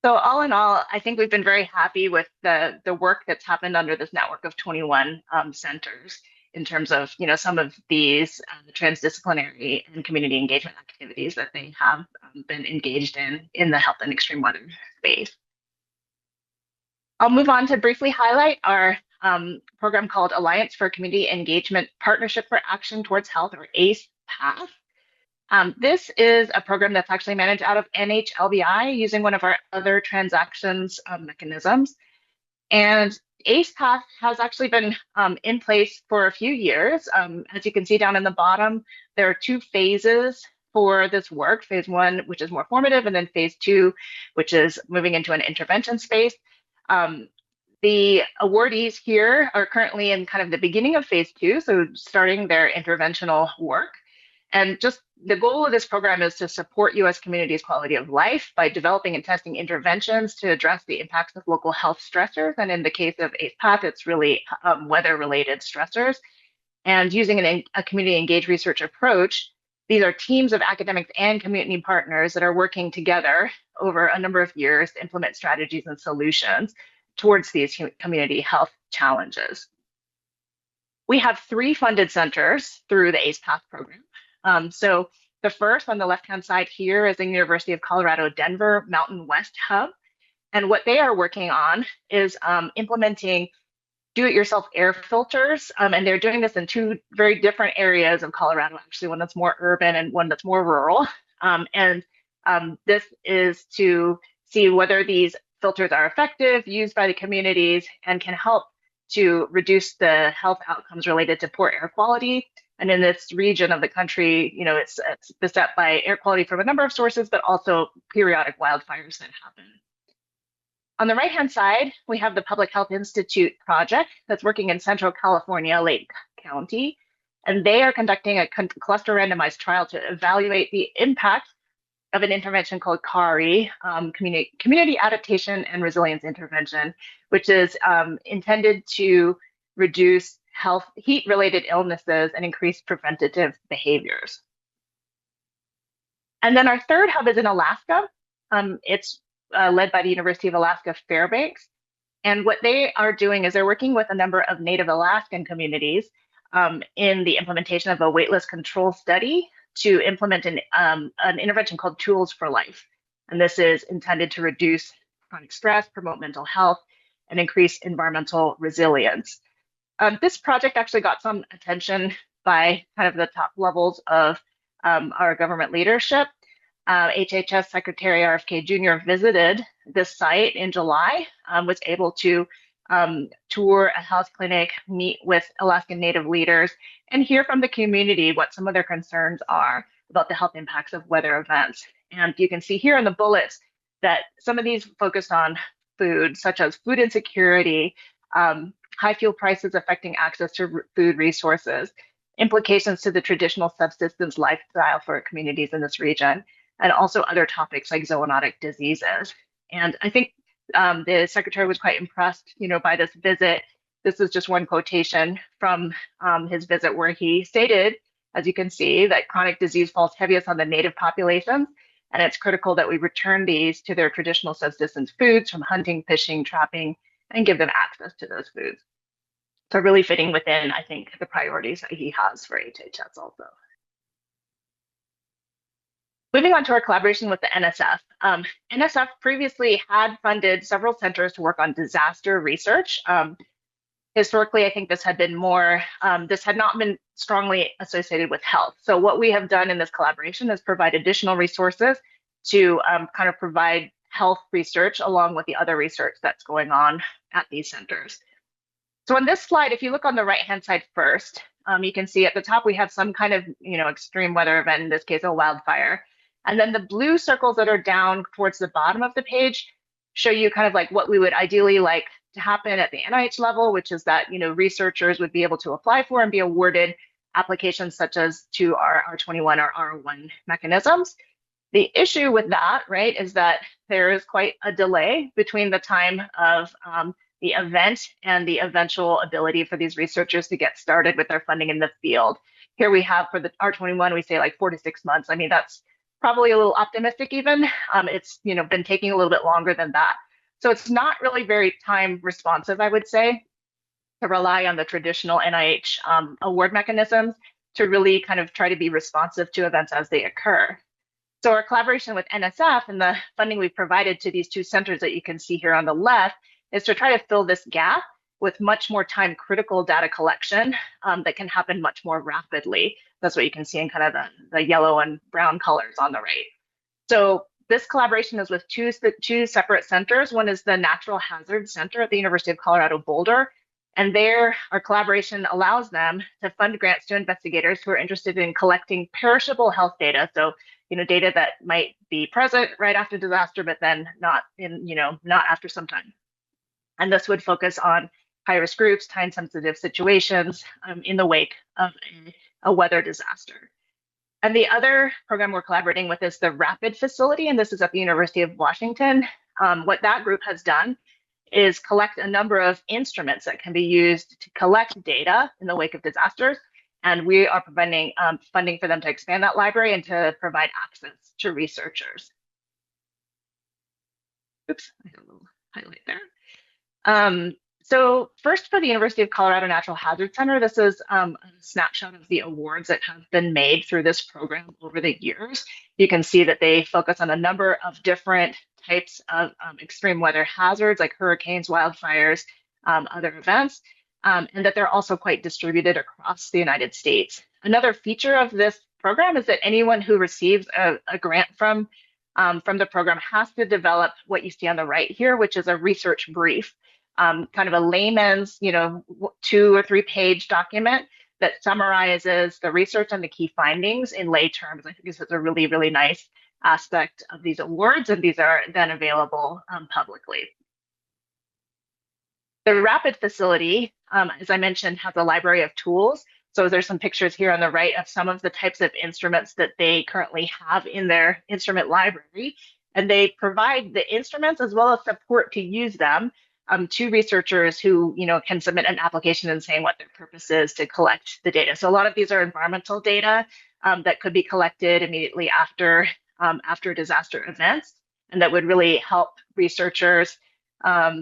So all in all, I think we've been very happy with the work that's happened under this network of 21 centers in terms of some of these transdisciplinary and community engagement activities that they have been engaged in the health and extreme weather space. I'll move on to briefly highlight our program called Alliance for Community Engagement Partnership for Action Towards Health, or ACE PATH. This is a program that's actually managed out of NHLBI using one of our other transactions mechanisms. And ACE PATH has actually been in place for a few years. As you can see down in the bottom, there are 2 phases for this work. Phase 1, which is more formative, and then phase 2, which is moving into an intervention space. The awardees here are currently in kind of the beginning of phase 2, so starting their interventional work. And just the goal of this program is to support U.S. communities' quality of life by developing and testing interventions to address the impacts of local health stressors. And in the case of ACE PATH, it's really weather-related stressors. And using a community engaged research approach, these are teams of academics and community partners that are working together over a number of years to implement strategies and solutions towards these community health challenges. We have 3 funded centers through the ACE PATH program. So the first on the left-hand side here is the University of Colorado Denver Mountain West Hub. And what they are working on is implementing do-it-yourself air filters. And they're doing this in 2 very different areas of Colorado, actually, one that's more urban and one that's more rural. And This is to see whether these filters are effective, used by the communities, and can help to reduce the health outcomes related to poor air quality. And in this region of the country, it's beset by air quality from a number of sources, but also periodic wildfires that happen. On the right-hand side, we have the Public Health Institute project that's working in Central California, Lake County, and they are conducting a cluster randomized trial to evaluate the impact of an intervention called CARI, Community Adaptation and Resilience Intervention, which is intended to reduce heat-related illnesses and increase preventative behaviors. And then our third hub is in Alaska. It's led by the University of Alaska Fairbanks. And what they are doing is they're working with a number of Native Alaskan communities in the implementation of a waitlist control study to implement an intervention called Tools for Life. And this is intended to reduce chronic stress, promote mental health, and increase environmental resilience. This project actually got some attention by kind of the top levels of our government leadership. HHS Secretary RFK Jr. visited this site in July, was able to tour a health clinic, meet with Alaskan Native leaders, and hear from the community what some of their concerns are about the health impacts of weather events. And you can see here in the bullets that some of these focus on food, such as food insecurity, high fuel prices affecting access to food resources, implications to the traditional subsistence lifestyle for communities in this region, and also other topics like zoonotic diseases. And I think the secretary was quite impressed, by this visit. This is just one quotation from his visit where he stated, as you can see, that chronic disease falls heaviest on the native populations, and it's critical that we return these to their traditional subsistence foods from hunting, fishing, trapping, and give them access to those foods. So really fitting within, I think, the priorities that he has for HHS also. Moving on to our collaboration with the NSF. NSF previously had funded several centers to work on disaster research. Historically, I think this had been more, this had not been strongly associated with health. So what we have done in this collaboration is provide additional resources to kind of provide health research along with the other research that's going on at these centers. So on this slide, if you look on the right-hand side first, you can see at the top we have some kind of extreme weather event, in this case a wildfire. And then the blue circles that are down towards the bottom of the page show you kind of like what we would ideally like to happen at the NIH level, which is that researchers would be able to apply for and be awarded applications such as to our R21 or R01 mechanisms. The issue with that, right, is that there is quite a delay between the time of the event and the eventual ability for these researchers to get started with their funding in the field. Here we have for the R21, we say like 4 to 6 months. I mean, that's probably a little optimistic even. It's been taking a little bit longer than that. So it's not really very time responsive, I would say, to rely on the traditional NIH award mechanisms to really kind of try to be responsive to events as they occur. So our collaboration with NSF and the funding we've provided to these two centers that you can see here on the left is to try to fill this gap with much more time critical data collection that can happen much more rapidly. That's what you can see in kind of the yellow and brown colors on the right. So this collaboration is with two separate centers. One is the Natural Hazards Center at the University of Colorado Boulder. And there, our collaboration allows them to fund grants to investigators who are interested in collecting perishable health data. So, data that might be present right after disaster, but then not after some time. And this would focus on high-risk groups, time-sensitive situations in the wake of a weather disaster. And the other program we're collaborating with is the RAPID facility, and this is at the University of Washington. What that group has done is collect a number of instruments that can be used to collect data in the wake of disasters. And we are providing funding for them to expand that library and to provide access to researchers. Oops, I got a little highlight there. So first for the University of Colorado Natural Hazards Center, this is a snapshot of the awards that have been made through this program over the years. You can see that they focus on a number of different types of extreme weather hazards like hurricanes, wildfires, other events, and that they're also quite distributed across the United States. Another feature of this program is that anyone who receives a grant from from the program has to develop what you see on the right here, which is a research brief, kind of a layman's, 2 or 3 page document that summarizes the research and the key findings in lay terms. I think this is a really, really nice aspect of these awards, and these are then available publicly. The RAPID facility, as I mentioned, has a library of tools. So there's some pictures here on the right of some of the types of instruments that they currently have in their instrument library. And they provide the instruments as well as support to use them to researchers who can submit an application and saying what their purpose is to collect the data. So a lot of these are environmental data that could be collected immediately after disaster events, and that would really help researchers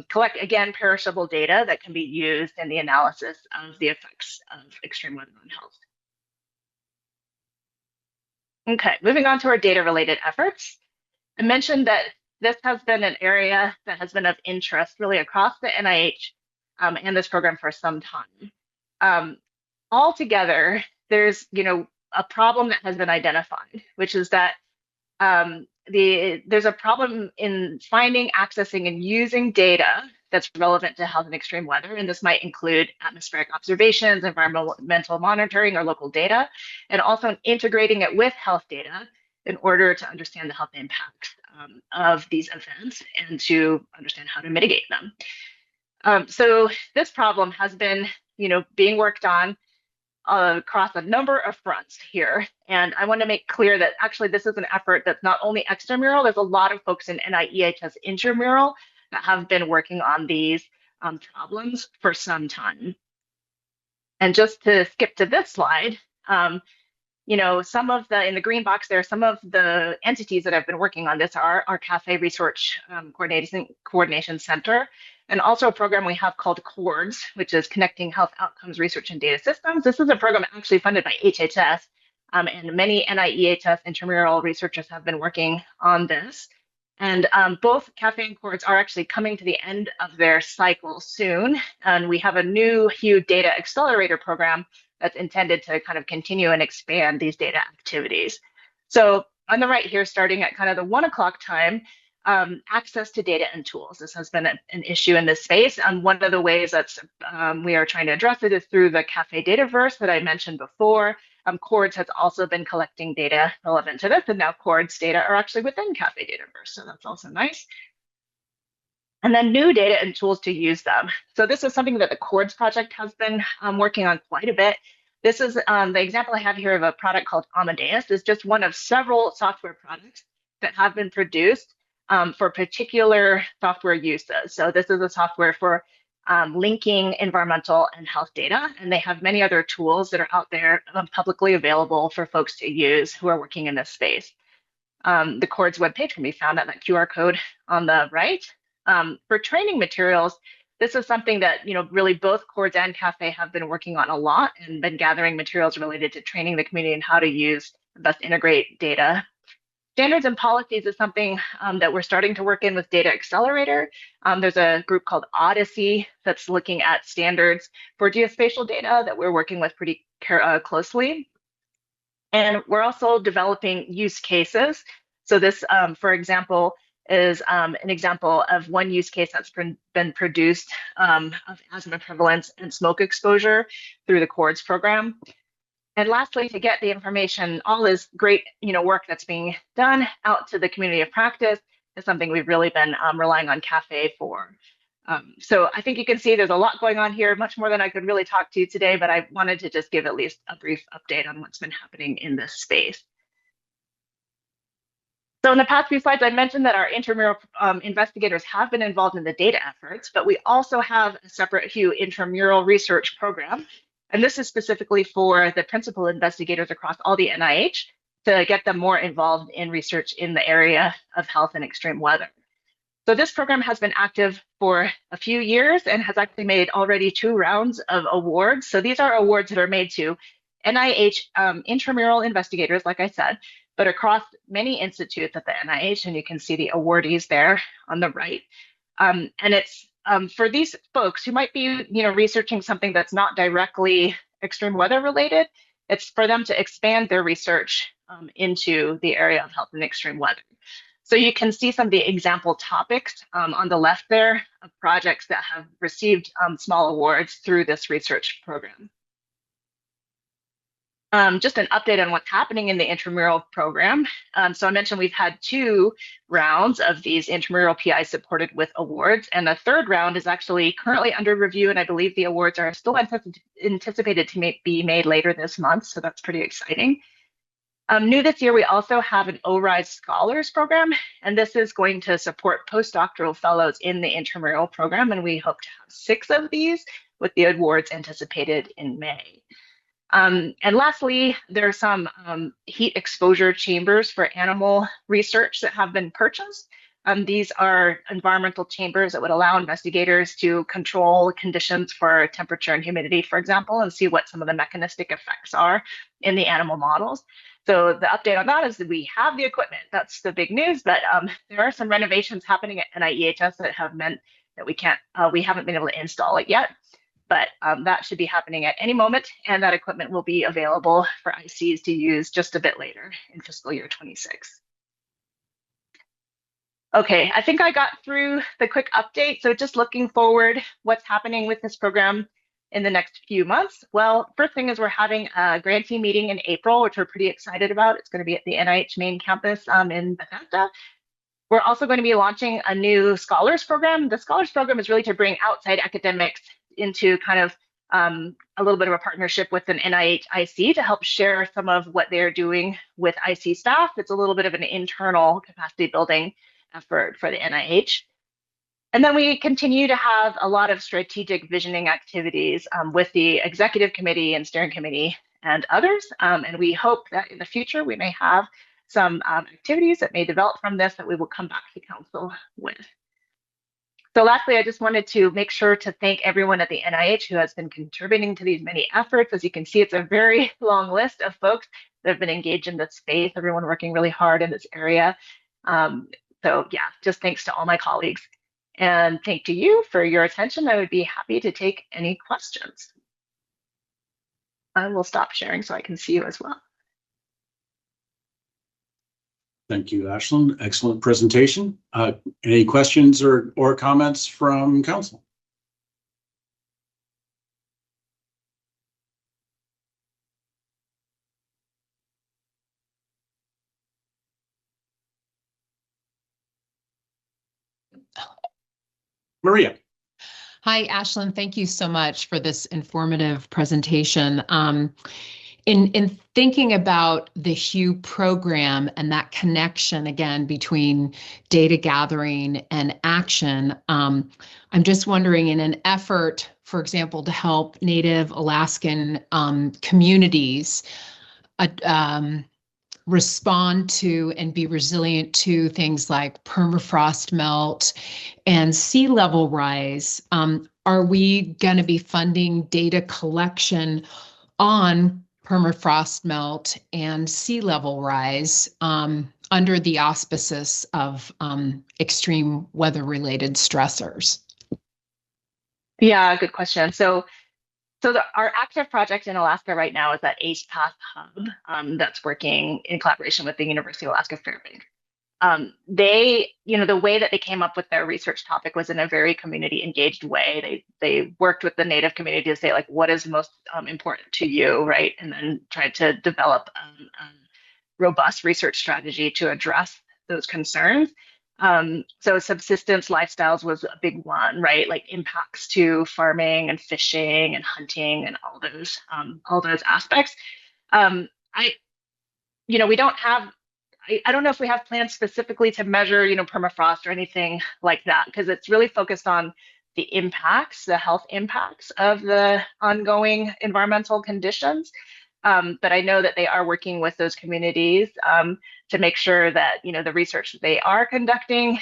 collect, again, perishable data that can be used in the analysis of the effects of extreme weather on health. Okay, moving on to our data-related efforts. I mentioned that this has been an area that has been of interest really across the NIH and this program for some time. Altogether, there's a problem that has been identified, which is that there's a problem in finding, accessing, and using data that's relevant to health and extreme weather. And this might include atmospheric observations, environmental monitoring, or local data, and also integrating it with health data in order to understand the health impacts of these events and to understand how to mitigate them. So this problem has been, being worked on across a number of fronts here. And I want to make clear that actually this is an effort that's not only extramural, there's a lot of folks in NIEHS intramural that have been working on these problems for some time. And just to skip to this slide, some of in the green box there, some of the entities that have been working on this are our CAFE Research Coordination Center, and also a program we have called CORDS, which is Connecting Health Outcomes Research and Data Systems. This is a program actually funded by HHS, and many NIEHS intramural researchers have been working on this. And both CAFE and CORDS are actually coming to the end of their cycle soon, and we have a new HUE Data Accelerator program that's intended to kind of continue and expand these data activities. So on the right here, starting at kind of the 1 o'clock time, access to data and tools. This has been an issue in this space. And one of the ways that we are trying to address it is through the CAFE Dataverse that I mentioned before. CORDS has also been collecting data relevant to this, and now CORDS data are actually within CAFE Dataverse, so that's also nice. And then new data and tools to use them. So this is something that the CORDS project has been working on quite a bit. This is the example I have here of a product called Amadeus. It's just one of several software products that have been produced for particular software uses. So this is a software for linking environmental and health data, and they have many other tools that are out there publicly available for folks to use who are working in this space. The CORDS webpage can be found at that QR code on the right. For training materials, this is something that really both CORDS and CAFE have been working on a lot and been gathering materials related to training the community and how to use and best integrate data. Standards and policies is something that we're starting to work in with Data Accelerator. There's a group called Odyssey that's looking at standards for geospatial data that we're working with pretty closely. And we're also developing use cases. So this, for example, is an example of one use case that's been produced of asthma prevalence and smoke exposure through the CORDS program. And lastly, to get the information, all this great work that's being done out to the community of practice is something we've really been relying on CAFE for. So I think you can see there's a lot going on here, much more than I could really talk to you today, but I wanted to just give at least a brief update on what's been happening in this space. So in the past few slides, I mentioned that our intramural investigators have been involved in the data efforts, but we also have a separate HUE intramural research program. And this is specifically for the principal investigators across all the NIH to get them more involved in research in the area of health and extreme weather. So this program has been active for a few years and has actually made already 2 rounds of awards. So these are awards that are made to NIH intramural investigators, like I said, but across many institutes at the NIH, and you can see the awardees there on the right. And it's for these folks who might be, researching something that's not directly extreme weather related, it's for them to expand their research into the area of health and extreme weather. So you can see some of the example topics on the left there of projects that have received small awards through this research program. Just an update on what's happening in the intramural program. So I mentioned we've had 2 rounds of these intramural PIs supported with awards, and the 3rd round is actually currently under review, and I believe the awards are still anticipated to be made later this month, so that's pretty exciting. New this year, we also have an ORISE Scholars program, and this is going to support postdoctoral fellows in the intramural program, and we hope to have 6 of these with the awards anticipated in May. And lastly, there are some heat exposure chambers for animal research that have been purchased. These are environmental chambers that would allow investigators to control conditions for temperature and humidity, for example, and see what some of the mechanistic effects are in the animal models. So the update on that is that we have the equipment. That's the big news, but there are some renovations happening at NIEHS that have meant that we haven't been able to install it yet. But that should be happening at any moment, and that equipment will be available for ICs to use just a bit later in fiscal year 26. Okay, I think I got through the quick update. So just looking forward, what's happening with this program in the next few months? Well, first thing is we're having a grantee meeting in April, which we're pretty excited about. It's going to be at the NIH main campus in Bethesda. We're also going to be launching a new Scholars program. The Scholars program is really to bring outside academics into kind of a little bit of a partnership with an NIH IC to help share some of what they're doing with IC staff. It's a little bit of an internal capacity building effort for the NIH. And then we continue to have a lot of strategic visioning activities with the executive committee and steering committee and others. And we hope that in the future we may have some activities that may develop from this that we will come back to council with. So lastly, I just wanted to make sure to thank everyone at the NIH who has been contributing to these many efforts. As you can see, it's a very long list of folks that have been engaged in this space, everyone working really hard in this area. So yeah, just thanks to all my colleagues. And thank to you for your attention. I would be happy to take any questions. I will stop sharing so I can see you as well. Thank you, Ashlinn. Excellent presentation. Any questions or comments from council? Maria. Hi, Ashlinn. Thank you so much for this informative presentation. In thinking about the HUE program and that connection again between data gathering and action, I'm just wondering, in an effort, for example, to help Native Alaskan communities respond to and be resilient to things like permafrost melt and sea level rise, are we going to be funding data collection on permafrost melt and sea level rise under the auspices of extreme weather related stressors? Yeah, good question. So our active project in Alaska right now is that ACE Path Hub that's working in collaboration with the University of Alaska Fairbanks. They, the way that they came up with their research topic was in a very community engaged way. They worked with the Native community to say, like, what is most important to you, right? And then tried to develop a robust research strategy to address those concerns. So subsistence lifestyles was a big one, right? Like impacts to farming and fishing and hunting and all those aspects. We don't have, I don't know if we have plans specifically to measure, permafrost or anything like that, because it's really focused on the impacts, the health impacts of the ongoing environmental conditions. But I know that they are working with those communities to make sure that, the research that they are conducting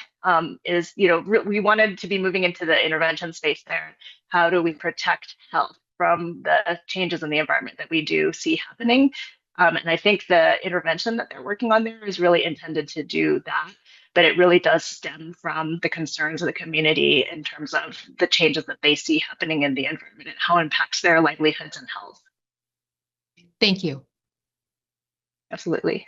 is, we wanted to be moving into the intervention space there. How do we protect health from the changes in the environment that we do see happening? And I think the intervention that they're working on there is really intended to do that. But it really does stem from the concerns of the community in terms of the changes that they see happening in the environment and how it impacts their livelihoods and health. Thank you. Absolutely.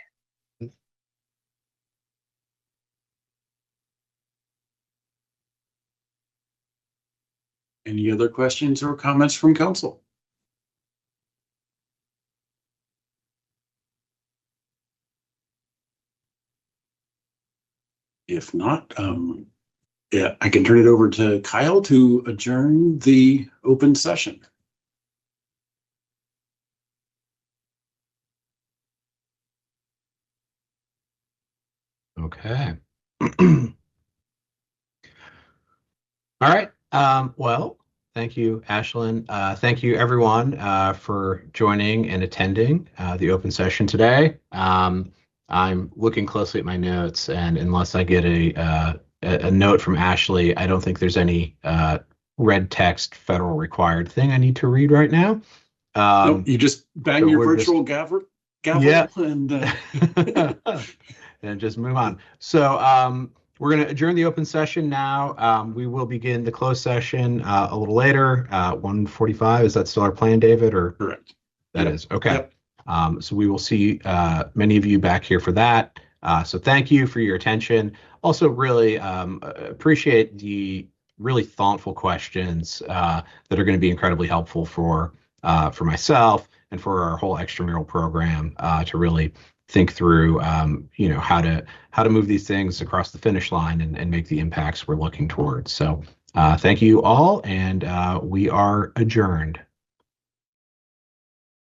Any other questions or comments from council? If not, yeah, I can turn it over to Kyle to adjourn the open session. Okay. All right. Well, thank you, Ashlinn. Thank you, everyone, for joining and attending the open session today. I'm looking closely at my notes, and unless I get a note from Ashley, I don't think there's any red text federal required thing I need to read right now. Nope, you just bang so your we're virtual gavel Yeah. and and just move on. So we're going to adjourn the open session now. We will begin the closed session a little later, 1:45. Is that still our plan, David? Or correct. That Yep. is okay. Yep. So we will see many of you back here for that. So thank you for your attention. Also, really appreciate the really thoughtful questions that are going to be incredibly helpful for myself and for our whole extramural program to really think through, how to move these things across the finish line and make the impacts we're looking towards. So thank you all, and we are adjourned.